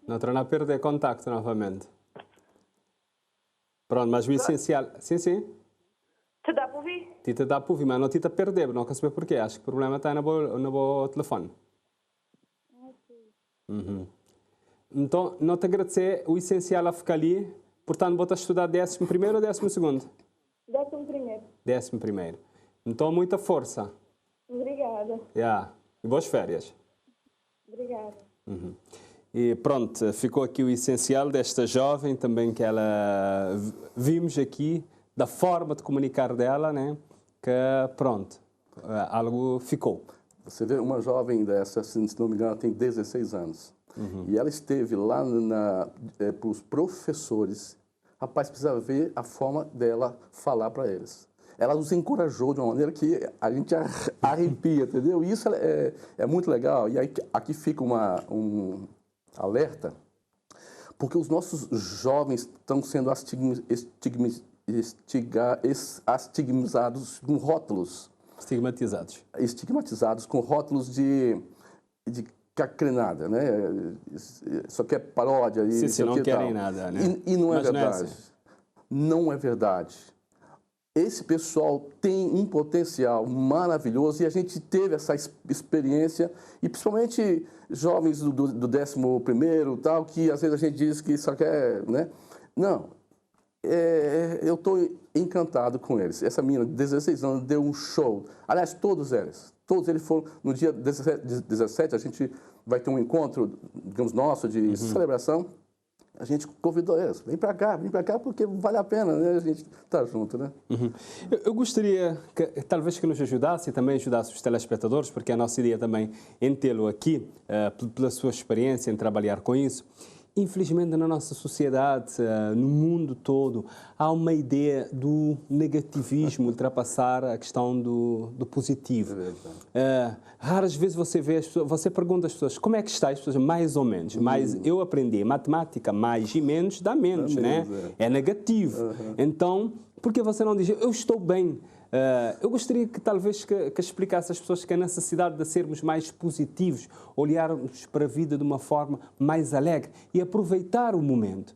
[SPEAKER 1] Não torna a perder contacto novamente. Pronto, mas o essencial... Sim, sim.
[SPEAKER 4] Te dá para ouvir?
[SPEAKER 1] Te dá para ouvir, mas não te dá para perder. Não quer saber porquê. Acho que o problema está no meu telefone. Uhum. Então, não te agradecer. O essencial a ficar ali. Portanto, vou-te estudar 11º ou 12º?
[SPEAKER 4] 11º.
[SPEAKER 1] 11º. Então, muita força.
[SPEAKER 4] Obrigada.
[SPEAKER 1] Yeah. E boas férias.
[SPEAKER 4] Obrigada.
[SPEAKER 1] Uhum. E pronto, ficou aqui o essencial desta jovem, também que ela vimos aqui, da forma de comunicar dela, né? Que pronto, algo ficou.
[SPEAKER 2] Você vê uma jovem dessa, se não me engano, ela tem 16 anos. E ela esteve lá para os professores. Rapaz, precisa ver a forma dela falar para eles. Ela os encorajou de uma maneira que a gente arrepia, entendeu? Isso é muito legal. E aí, aqui fica um alerta, porque os nossos jovens estão sendo estigmatizados com rótulos. Estigmatizados com rótulos de cacrenada, né? Só que é paródia.
[SPEAKER 1] Sim, não querem nada, né?
[SPEAKER 2] E não é
[SPEAKER 1] mas
[SPEAKER 2] verdade. Não é verdade. Esse pessoal tem um potencial maravilhoso e a gente teve essa experiência, e principalmente jovens do 11º, tal, que às vezes a gente diz que só quer, né? Não, eu estou encantado com eles. Essa menina de 16 anos deu um show. Aliás, todos eles foram, no dia 17, a gente vai ter um encontro, digamos, nosso de celebração. A gente convidou eles, vem para cá, porque vale a pena, né? A gente tá junto, né?
[SPEAKER 1] Uhum. Eu gostaria que talvez que nos ajudasse e também ajudasse os telespectadores, porque a nossa ideia também em tê-lo aqui, pela sua experiência em trabalhar com isso. Infelizmente, na nossa sociedade, no mundo todo, há uma ideia do negativismo ultrapassar a questão do positivo. Raras vezes você pergunta às pessoas como é que está, as pessoas mais ou menos. Mas eu aprendi matemática, mais e menos dá menos, né? É negativo. Então, por que você não diz eu estou bem? Eu gostaria que talvez que explicasse às pessoas que a necessidade de sermos mais positivos, olharmos para a vida de uma forma mais alegre e aproveitar o momento.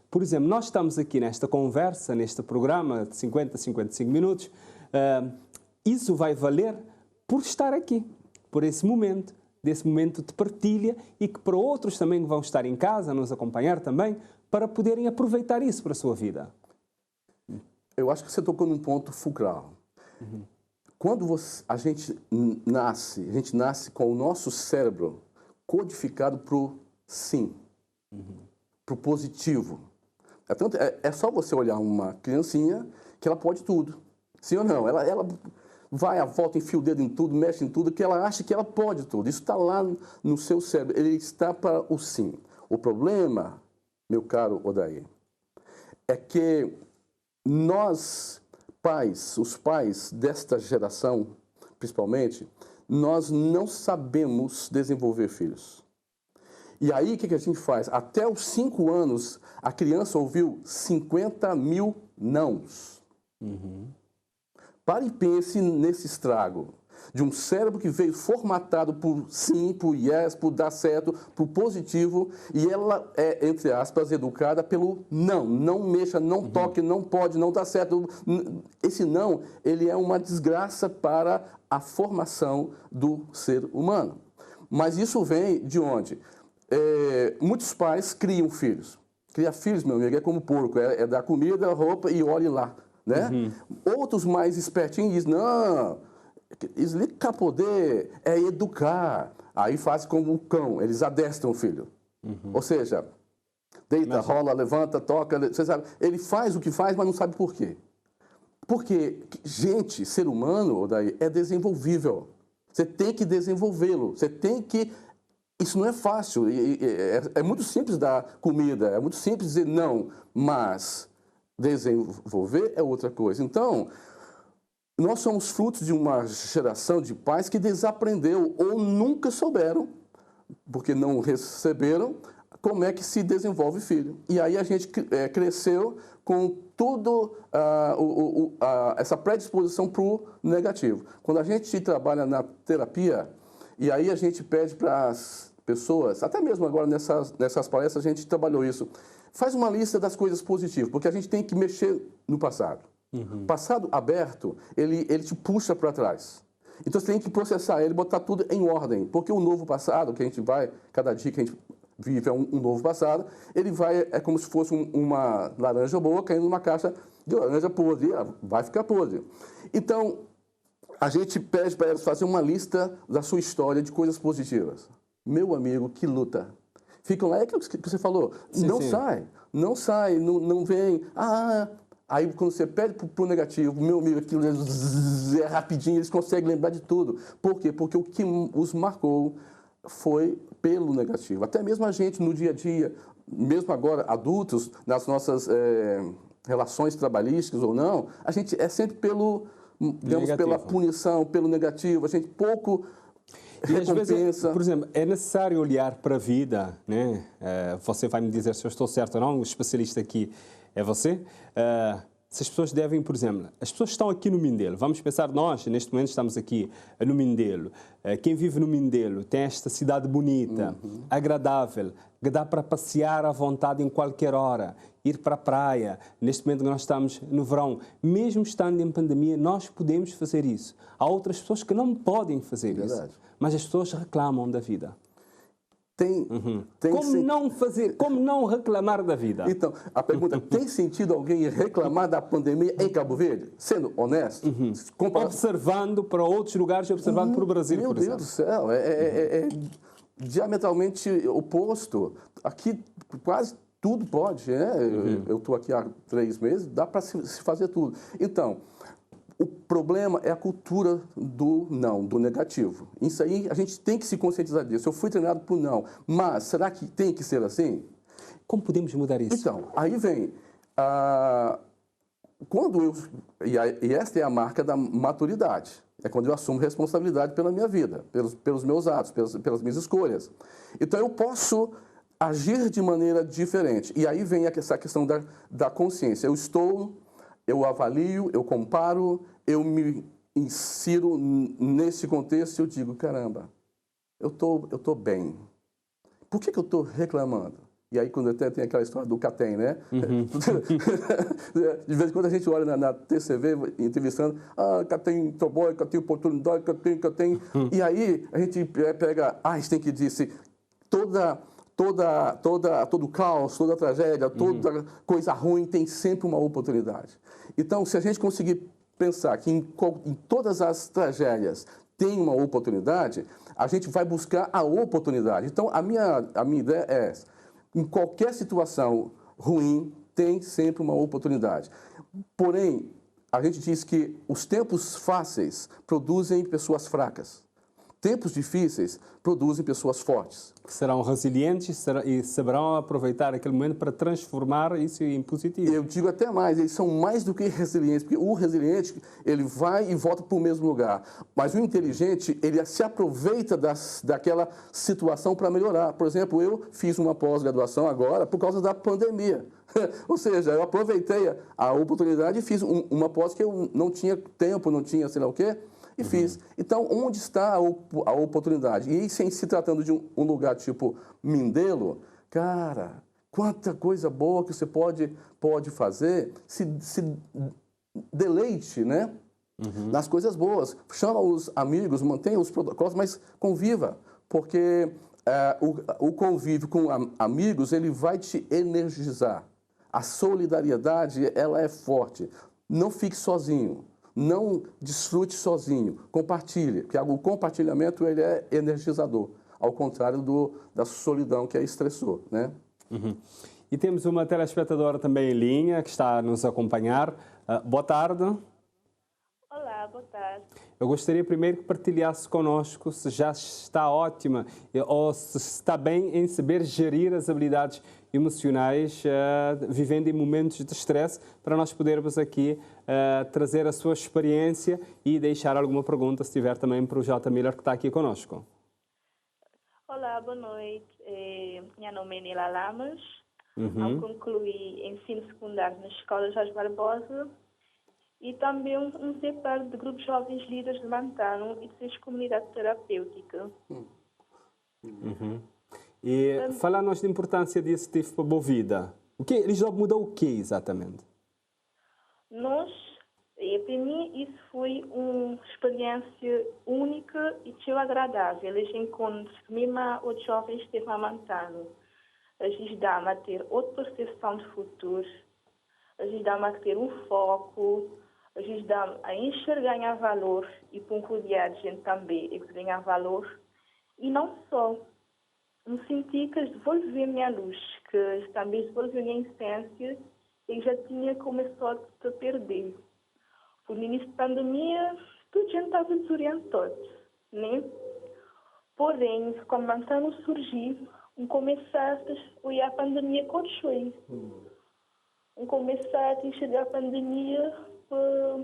[SPEAKER 1] Por exemplo, nós estamos aqui nesta conversa, neste programa de 50 a 55 minutos, isso vai valer por estar aqui, por esse momento, desse momento de partilha, e que para outros também que vão estar em casa, nos acompanhar também, para poderem aproveitar isso para a sua vida.
[SPEAKER 2] Eu acho que você tocou num ponto fulcral. Quando a gente nasce com o nosso cérebro codificado para o sim, para o positivo. É só você olhar uma criancinha que ela pode tudo. Sim ou não? Ela vai à volta, enfia o dedo em tudo, mexe em tudo, que ela acha que ela pode tudo. Isso está lá no seu cérebro. Ele está para o sim. O problema, meu caro Odair, é que nós... os pais desta geração, principalmente, nós não sabemos desenvolver filhos. E aí, o que a gente faz? Até os 5 anos, a criança ouviu 50 mil nãos. Pare e pense nesse estrago de um cérebro que veio formatado por sim, por yes, por dar certo, por positivo, e ela é, entre aspas, educada pelo não. Não mexa, não toque, não pode, não dá certo. Esse não, ele é uma desgraça para a formação do ser humano. Mas isso vem de onde? Muitos pais criam filhos. Criar filhos, meu amigo, é como porco, é dar comida, roupa e olhe lá, né? Outros mais espertinhos dizem, não... Explicar poder é educar. Aí faz como um cão, eles adestram o filho. Ou seja, deita, rola, levanta, toca, você sabe, ele faz o que faz, mas não sabe por quê. Porque ser humano, Odair, é desenvolvível. Você tem que desenvolvê-lo. Você tem que... Isso não é fácil. É muito simples dar comida, é muito simples dizer não, mas desenvolver é outra coisa. Então, nós somos frutos de uma geração de pais que desaprendeu ou nunca souberam, porque não receberam, como é que se desenvolve filho. E aí a gente cresceu com tudo essa predisposição para o negativo. Quando a gente trabalha na terapia, e aí a gente pede para as pessoas, até mesmo agora nessas palestras a gente trabalhou isso, faz uma lista das coisas positivas, porque a gente tem que mexer no passado. Uhum. Passado aberto, ele te puxa para trás. Então você tem que processar ele, botar tudo em ordem, porque o novo passado, que a gente vai, cada dia que a gente vive é um novo passado, ele é como se fosse uma laranja boa caindo numa caixa de laranja podre, vai ficar podre. Então, a gente pede para eles fazer uma lista da sua história de coisas positivas. Meu amigo, que luta. Ficam lá, é aquilo que você falou, sim, não sai, não vem. Aí quando você pede para o negativo, meu amigo, aquilo é rapidinho, eles conseguem lembrar de tudo. Por quê? Porque o que os marcou foi pelo negativo. Até mesmo a gente no dia a dia, mesmo agora adultos, nas nossas relações trabalhísticas ou não, a gente é sempre pela punição, pelo negativo, a gente pouco recompensa.
[SPEAKER 1] Às vezes, por exemplo, é necessário olhar para a vida, né? Você vai me dizer se eu estou certo ou não, o especialista aqui é você. Se as pessoas devem, por exemplo, as pessoas estão aqui no Mindelo, vamos pensar, nós neste momento estamos aqui no Mindelo, quem vive no Mindelo tem esta cidade bonita, agradável, que dá para passear à vontade em qualquer hora, ir para a praia. Neste momento nós estamos no verão, mesmo estando em pandemia, nós podemos fazer isso. Há outras pessoas que não podem fazer isso, mas as pessoas reclamam da vida. Como não reclamar da vida?
[SPEAKER 2] Então, a pergunta, tem sentido alguém reclamar da pandemia em Cabo Verde? Sendo honesto?
[SPEAKER 1] Observando para outros lugares e observando para o Brasil, por exemplo.
[SPEAKER 2] Meu Deus do céu, é diametralmente oposto. Aqui quase tudo pode, né? Eu estou aqui há 3 meses, dá para se fazer tudo. Então, o problema é a cultura do não, do negativo. Isso aí, a gente tem que se conscientizar disso. Eu fui treinado por não, mas será que tem que ser assim?
[SPEAKER 1] Como podemos mudar isso?
[SPEAKER 2] Então, aí vem... E esta é a marca da maturidade. É quando eu assumo responsabilidade pela minha vida, pelos meus atos, pelas minhas escolhas. Então, eu posso agir de maneira diferente. E aí vem essa questão da consciência. Eu avalio, eu comparo, eu me insiro nesse contexto e eu digo, caramba, eu tô bem. Por que eu estou reclamando? E aí, quando até tem aquela história do CATEM, né? De vez em quando a gente olha na TCV, entrevistando, CATEM, Toboy, CATEM, oportunidade, CATEM. E aí, a gente pega, Einstein que disse, todo caos, toda tragédia, toda coisa ruim tem sempre uma oportunidade. Então, se a gente conseguir pensar que em todas as tragédias tem uma oportunidade, a gente vai buscar a oportunidade. Então, a minha ideia é, em qualquer situação ruim, tem sempre uma oportunidade. Porém, a gente diz que os tempos fáceis produzem pessoas fracas. Tempos difíceis produzem pessoas fortes.
[SPEAKER 1] Que serão resilientes e saberão aproveitar aquele momento para transformar isso em positivo.
[SPEAKER 2] Eu digo até mais, eles são mais do que resilientes, porque o resiliente, ele vai e volta para o mesmo lugar. Mas o inteligente, ele se aproveita daquela situação para melhorar. Por exemplo, eu fiz uma pós-graduação agora por causa da pandemia. Ou seja, eu aproveitei a oportunidade e fiz uma pós que eu não tinha tempo, não tinha sei lá o quê, e fiz. Então, onde está a oportunidade? E se tratando de um lugar tipo Mindelo, cara, quanta coisa boa que você pode fazer, se deleite, né? Nas coisas boas. Chama os amigos, mantenha os protocolos, mas conviva, porque o convívio com amigos, ele vai te energizar. A solidariedade, ela é forte. Não fique sozinho. Não desfrute sozinho, compartilhe, porque o compartilhamento ele é energizador, ao contrário da solidão que é estressor, né?
[SPEAKER 1] E temos uma telespectadora também em linha que está a nos acompanhar. Boa tarde.
[SPEAKER 5] Olá,
[SPEAKER 4] boa tarde.
[SPEAKER 1] Eu gostaria primeiro que partilhasse conosco se já está ótima ou se está bem em saber gerir as habilidades emocionais, vivendo em momentos de estresse, para nós podermos aqui trazer a sua experiência e deixar alguma pergunta, se tiver também, para o J. Miller, que está aqui conosco.
[SPEAKER 4] Olá, boa noite. Meu nome é Nila Lamas. Eu concluí ensino secundário na Escola Jorge Barbosa e também sei parte do Grupo Jovens Líderes de Mantano e de 6 Comunidade Terapêutica.
[SPEAKER 1] E fala-nos da importância disso tive para a boa vida. Eles mudou o que exatamente?
[SPEAKER 4] Para mim, isso foi uma experiência única e muito agradável. Eles encontros que mesmo os jovens esteve a Mantano. Eles dão a ter outra percepção de futuro. Eles dão a ter um foco. Eles dão a enxergar valor e para rodear de gente também que ganha valor. E não só. No sentido que eles devolveram a luz, que eles também devolveram a essência e já tinha começado a perder. Por início da pandemia, tudo já estava desorientado, né? Porém, quando Mantano surgiu, começar a olhar a pandemia com choio. Começar a enxergar a pandemia para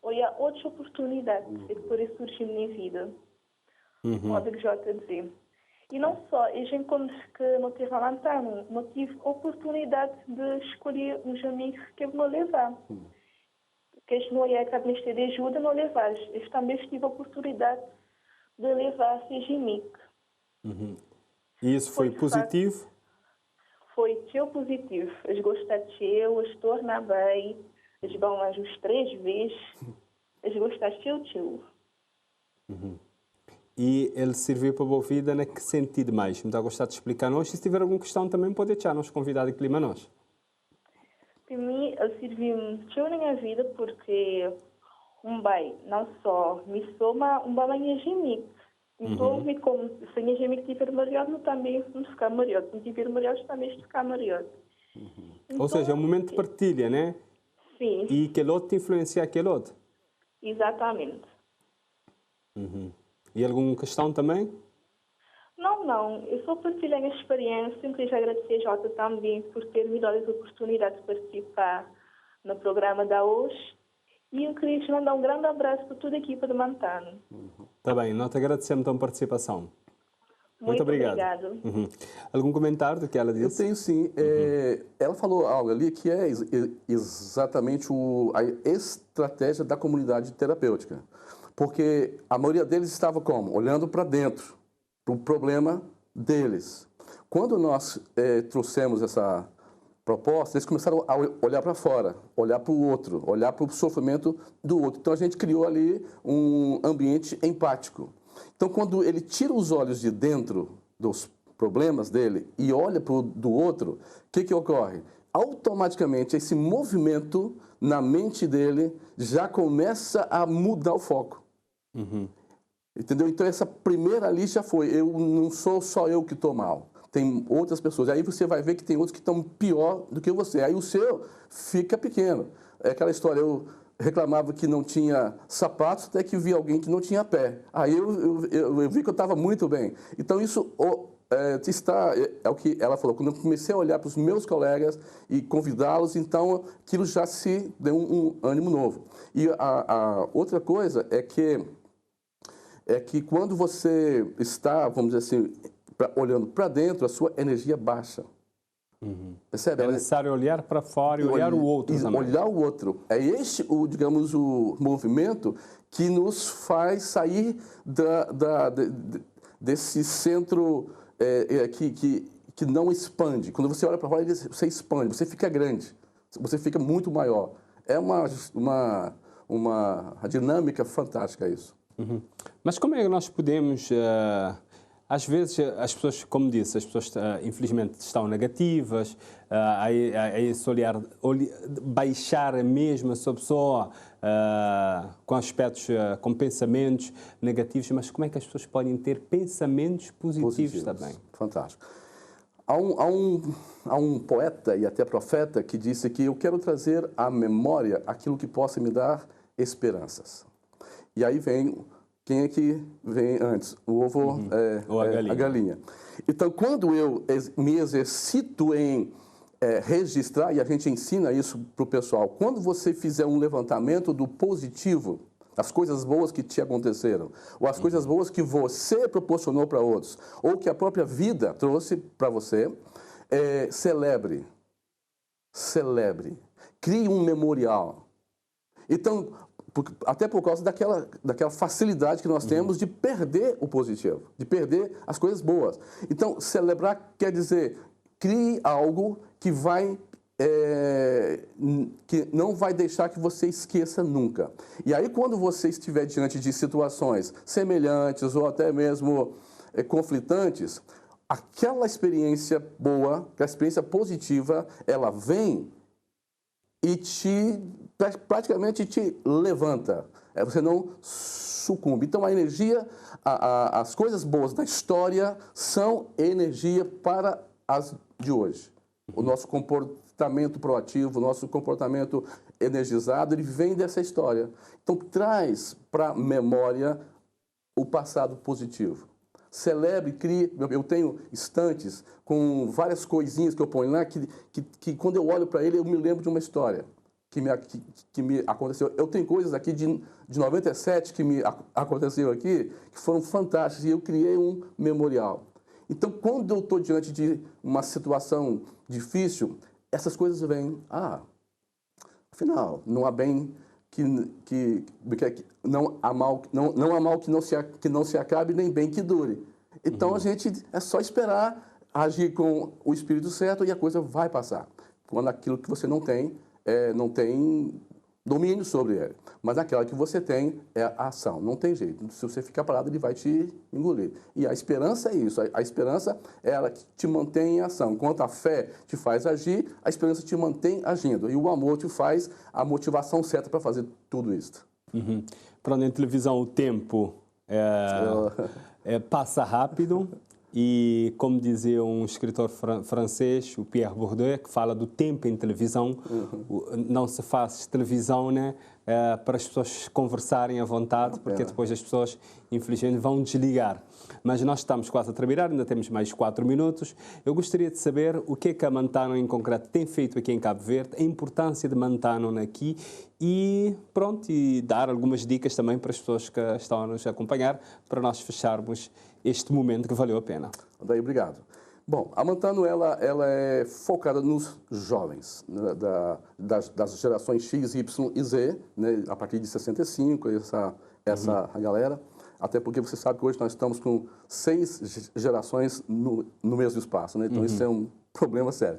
[SPEAKER 4] olhar outras oportunidades que podem surgir na minha vida. Pode que já está a dizer. E não só, eu encontro que não tive a Mantano, não tive a oportunidade de escolher os amigos que eu vou levar. Que eles não iam ministério de ajuda, não levar. Eu também tive a oportunidade de levar a CGMIC.
[SPEAKER 1] E isso foi positivo?
[SPEAKER 4] Foi muito positivo. Eles gostaram de eu, eles tornam bem, eles vão mais uns 3 vezes, eles gostaram de eu.
[SPEAKER 1] E ele serviu para a boa vida na que sentido mais? Me está a gostar de explicar-nos. Se tiver alguma questão também pode deixar-nos convidado e clima nós.
[SPEAKER 4] Para mim, ele serviu muito na minha vida porque bem, não só me soma um bem gemic. Então, como se a gemic tiver melhor, não também não ficar melhor. Se tiver melhor, também ficar melhor.
[SPEAKER 1] Ou seja, é um momento de partilha, né?
[SPEAKER 4] Sim.
[SPEAKER 1] E aquele outro influencia aquele outro.
[SPEAKER 4] Exatamente.
[SPEAKER 1] E alguma questão também?
[SPEAKER 4] Não. Eu só partilho a minha experiência. Eu queria agradecer a Jota também por ter me dado a oportunidade de participar no programa da hoje. E eu queria te mandar um grande abraço para toda a equipa de Mantano.
[SPEAKER 1] Está bem, nós te agradecemos a tua participação. Muito obrigado. Algum comentário do que ela disse?
[SPEAKER 2] Eu tenho sim. Ela falou algo ali que é exatamente a estratégia da comunidade terapêutica. Porque a maioria deles estava como? Olhando para dentro, para o problema deles. Quando nós trouxemos essa proposta, eles começaram a olhar para fora, olhar para o outro, olhar para o sofrimento do outro. Então a gente criou ali um ambiente empático. Então quando ele tira os olhos de dentro dos problemas dele e olha para o do outro, o que ocorre? Automaticamente esse movimento na mente dele já começa a mudar o foco. Entendeu? Então essa primeira ali já foi, eu não sou só eu que estou mal. Tem outras pessoas. Aí você vai ver que tem outros que estão pior do que você. Aí o seu fica pequeno. É aquela história, eu reclamava que não tinha sapatos, até que vi alguém que não tinha pé. Aí eu vi que eu estava muito bem. Então isso é o que ela falou. Quando eu comecei a olhar para os meus colegas e convidá-los, então aquilo já se deu um ânimo novo. E a outra coisa é que quando você está, vamos dizer assim, olhando para dentro, a sua energia baixa. Percebe?
[SPEAKER 1] É necessário olhar para fora e olhar o outro também.
[SPEAKER 2] Olhar o outro. É este, digamos, o movimento que nos faz sair desse centro que não expande. Quando você olha para fora, você expande, você fica grande, você fica muito maior. É uma dinâmica fantástica isso.
[SPEAKER 1] Mas como é que nós podemos... Às vezes, as pessoas, como disse, as pessoas infelizmente estão negativas, esse olhar, baixar mesmo a sua pessoa com aspectos, com pensamentos negativos, mas como é que as pessoas podem ter pensamentos positivos também?
[SPEAKER 2] Fantástico. Há um poeta e até profeta que disse que eu quero trazer à memória aquilo que possa me dar esperanças. E aí vem, quem é que vem antes? O ovo
[SPEAKER 1] ou
[SPEAKER 2] a galinha. Então, quando eu me exercito em registrar, e a gente ensina isso para o pessoal, quando você fizer um levantamento do positivo, as coisas boas que te aconteceram, ou as coisas boas que você proporcionou para outros, ou que a própria vida trouxe para você, celebre. Celebre. Crie um memorial. Então, até por causa daquela facilidade que nós temos de perder o positivo, de perder as coisas boas. Então, celebrar quer dizer, crie algo que que não vai deixar que você esqueça nunca. E aí, quando você estiver diante de situações semelhantes ou até mesmo conflitantes, aquela experiência boa, aquela experiência positiva, ela vem e praticamente te levanta. Você não sucumbe. Então, a energia, as coisas boas da história são energia para as de hoje. O nosso comportamento proativo, o nosso comportamento energizado, ele vem dessa história. Então, traz para a memória o passado positivo. Celebre, crie. Eu tenho estantes com várias coisinhas que eu ponho lá que quando eu olho para ele, eu me lembro de uma história que me aconteceu. Eu tenho coisas aqui de 97 que me aconteceu aqui, que foram fantásticas, e eu criei um memorial. Então, quando eu estou diante de uma situação difícil, essas coisas vêm. Afinal, não há bem não há mal que não se acabe, nem bem que dure. Então, a gente é só esperar agir com o espírito certo e a coisa vai passar. Quando aquilo que você não tem domínio sobre ele. Mas aquela que você tem é a ação. Não tem jeito. Se você ficar parado, ele vai te engolir. E a esperança é isso. A esperança é ela que te mantém em ação. Enquanto a fé te faz agir, a esperança te mantém agindo. E o amor te faz a motivação certa para fazer tudo isso.
[SPEAKER 1] Pronto, em televisão o tempo passa rápido. E, como dizia um escritor francês, o Pierre Bourdieu, que fala do tempo em televisão, não se faz televisão, né, para as pessoas conversarem à vontade, porque depois as pessoas, infelizmente, vão desligar. Mas nós estamos quase a terminar, ainda temos mais 4 minutos. Eu gostaria de saber o que é que a Mantanon, em concreto, tem feito aqui em Cabo Verde, a importância de Mantanon aqui e, pronto, e dar algumas dicas também para as pessoas que estão a nos acompanhar, para nós fecharmos este momento que valeu a pena.
[SPEAKER 2] Daí, obrigado. Bom, a Mantanon, ela é focada nos jovens, né, das gerações X, Y e Z, né, a partir de 65, essa galera. Até porque você sabe que hoje nós estamos com 6 gerações no mesmo espaço, né? Então, isso é um problema sério.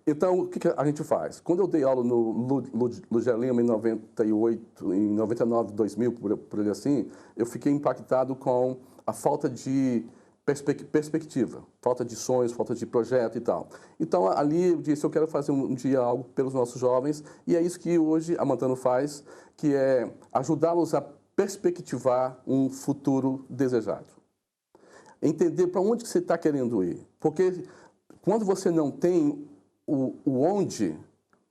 [SPEAKER 2] Então, o que a gente faz? Quando eu dei aula no Lugé Lima em 98, em 99, 2000, por aí assim, eu fiquei impactado com a falta de perspectiva, falta de sonhos, falta de projeto e tal. Então, ali eu disse, eu quero fazer um dia algo pelos nossos jovens, e é isso que hoje a Mantanon faz, que é ajudá-los a perspectivar um futuro desejado. Entender para onde você está querendo ir. Porque quando você não tem o onde,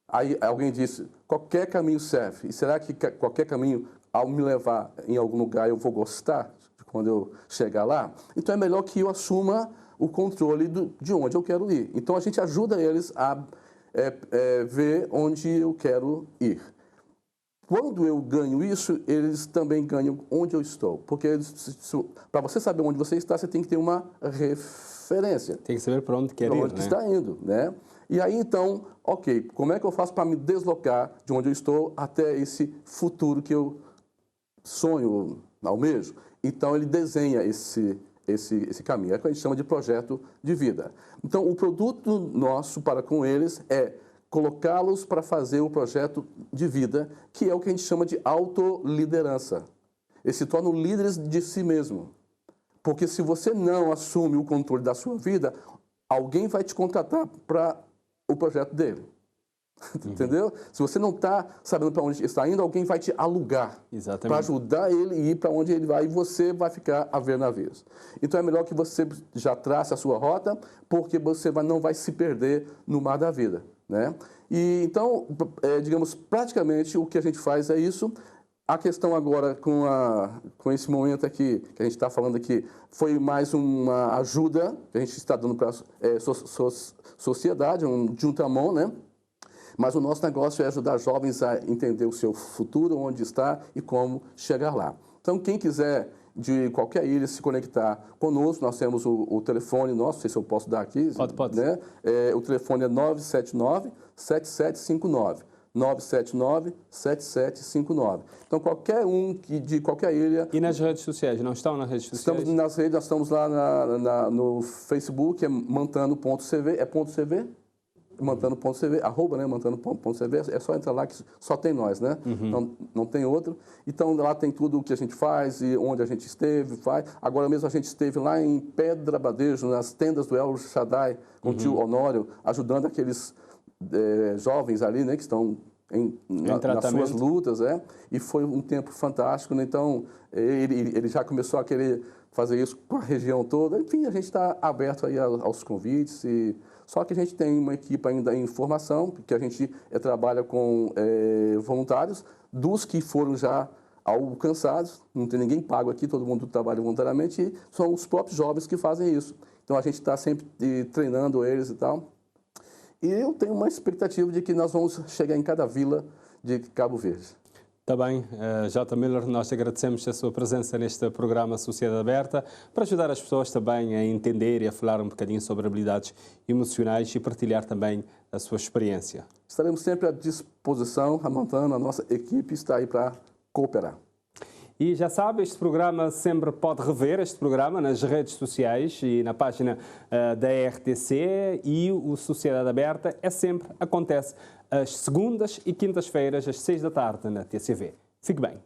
[SPEAKER 2] aí alguém disse, qualquer caminho serve. E será que qualquer caminho, ao me levar em algum lugar, eu vou gostar quando eu chegar lá? Então é melhor que eu assuma o controle de onde eu quero ir. Então a gente ajuda eles a ver onde eu quero ir. Quando eu ganho isso, eles também ganham onde eu estou. Porque para você saber onde você está, você tem que ter uma referência.
[SPEAKER 1] Tem que saber para onde quer ir,
[SPEAKER 2] onde está indo, né? E aí, então, ok, como é que eu faço para me deslocar de onde eu estou até esse futuro que eu sonho, almejo? Então, ele desenha esse caminho. É o que a gente chama de projeto de vida. Então, o produto nosso para com eles é colocá-los para fazer o projeto de vida, que é o que a gente chama de autoliderança. Eles se tornam líderes de si mesmo. Porque se você não assume o controle da sua vida, alguém vai te contratar para o projeto dele. Entendeu? Se você não está sabendo para onde está indo, alguém vai te alugar para ajudar ele a ir para onde ele vai, e você vai ficar a ver navios. Então é melhor que você já trace a sua rota, porque você não vai se perder no mar da vida, né? E então, digamos, praticamente o que a gente faz é isso. A questão agora com esse momento aqui, que a gente está falando aqui, foi mais uma ajuda que a gente está dando para a sociedade, um juntamão, né? Mas o nosso negócio é ajudar jovens a entender o seu futuro, onde está e como chegar lá. Então, quem quiser de qualquer ilha se conectar conosco, nós temos o telefone nosso, não sei se eu posso dar aqui.
[SPEAKER 1] Pode.
[SPEAKER 2] Né? O telefone é 979-7759. 979-7759. Então, qualquer um de qualquer ilha...
[SPEAKER 1] E nas redes sociais? Não estão nas redes sociais?
[SPEAKER 2] Estamos nas redes, nós estamos lá no Facebook, é mantano.cv, é .cv? Mantano.cv, arroba, né, mantano.cv, é só entrar lá que só tem nós, né? Não tem outro. Então, lá tem tudo o que a gente faz e onde a gente esteve, faz. Agora mesmo a gente esteve lá em Pedra Badejo, nas tendas do El Shaddai, com o tio Honório, ajudando aqueles jovens ali, né, que estão nas suas lutas, e foi um tempo fantástico, né? Então ele já começou a querer fazer isso com a região toda. Enfim, a gente está aberto aí aos convites, só que a gente tem uma equipe ainda em formação, porque a gente trabalha com voluntários, dos que foram já alcançados, não tem ninguém pago aqui, todo mundo trabalha voluntariamente, e são os próprios jovens que fazem isso. Então a gente está sempre treinando eles e tal. E eu tenho uma expectativa de que nós vamos chegar em cada vila de Cabo Verde.
[SPEAKER 1] Está bem, J. Miller, nós agradecemos a sua presença neste programa Sociedade Aberta para ajudar as pessoas também a entender e a falar um bocadinho sobre habilidades emocionais e partilhar também a sua experiência.
[SPEAKER 2] Estaremos sempre à disposição, a Mantano, a nossa equipe está aí para cooperar.
[SPEAKER 1] E já sabe, este programa sempre pode rever este programa nas redes sociais e na página da RTC, e o Sociedade Aberta acontece às segundas e quintas-feiras às 6 da tarde na TCV. Fique bem.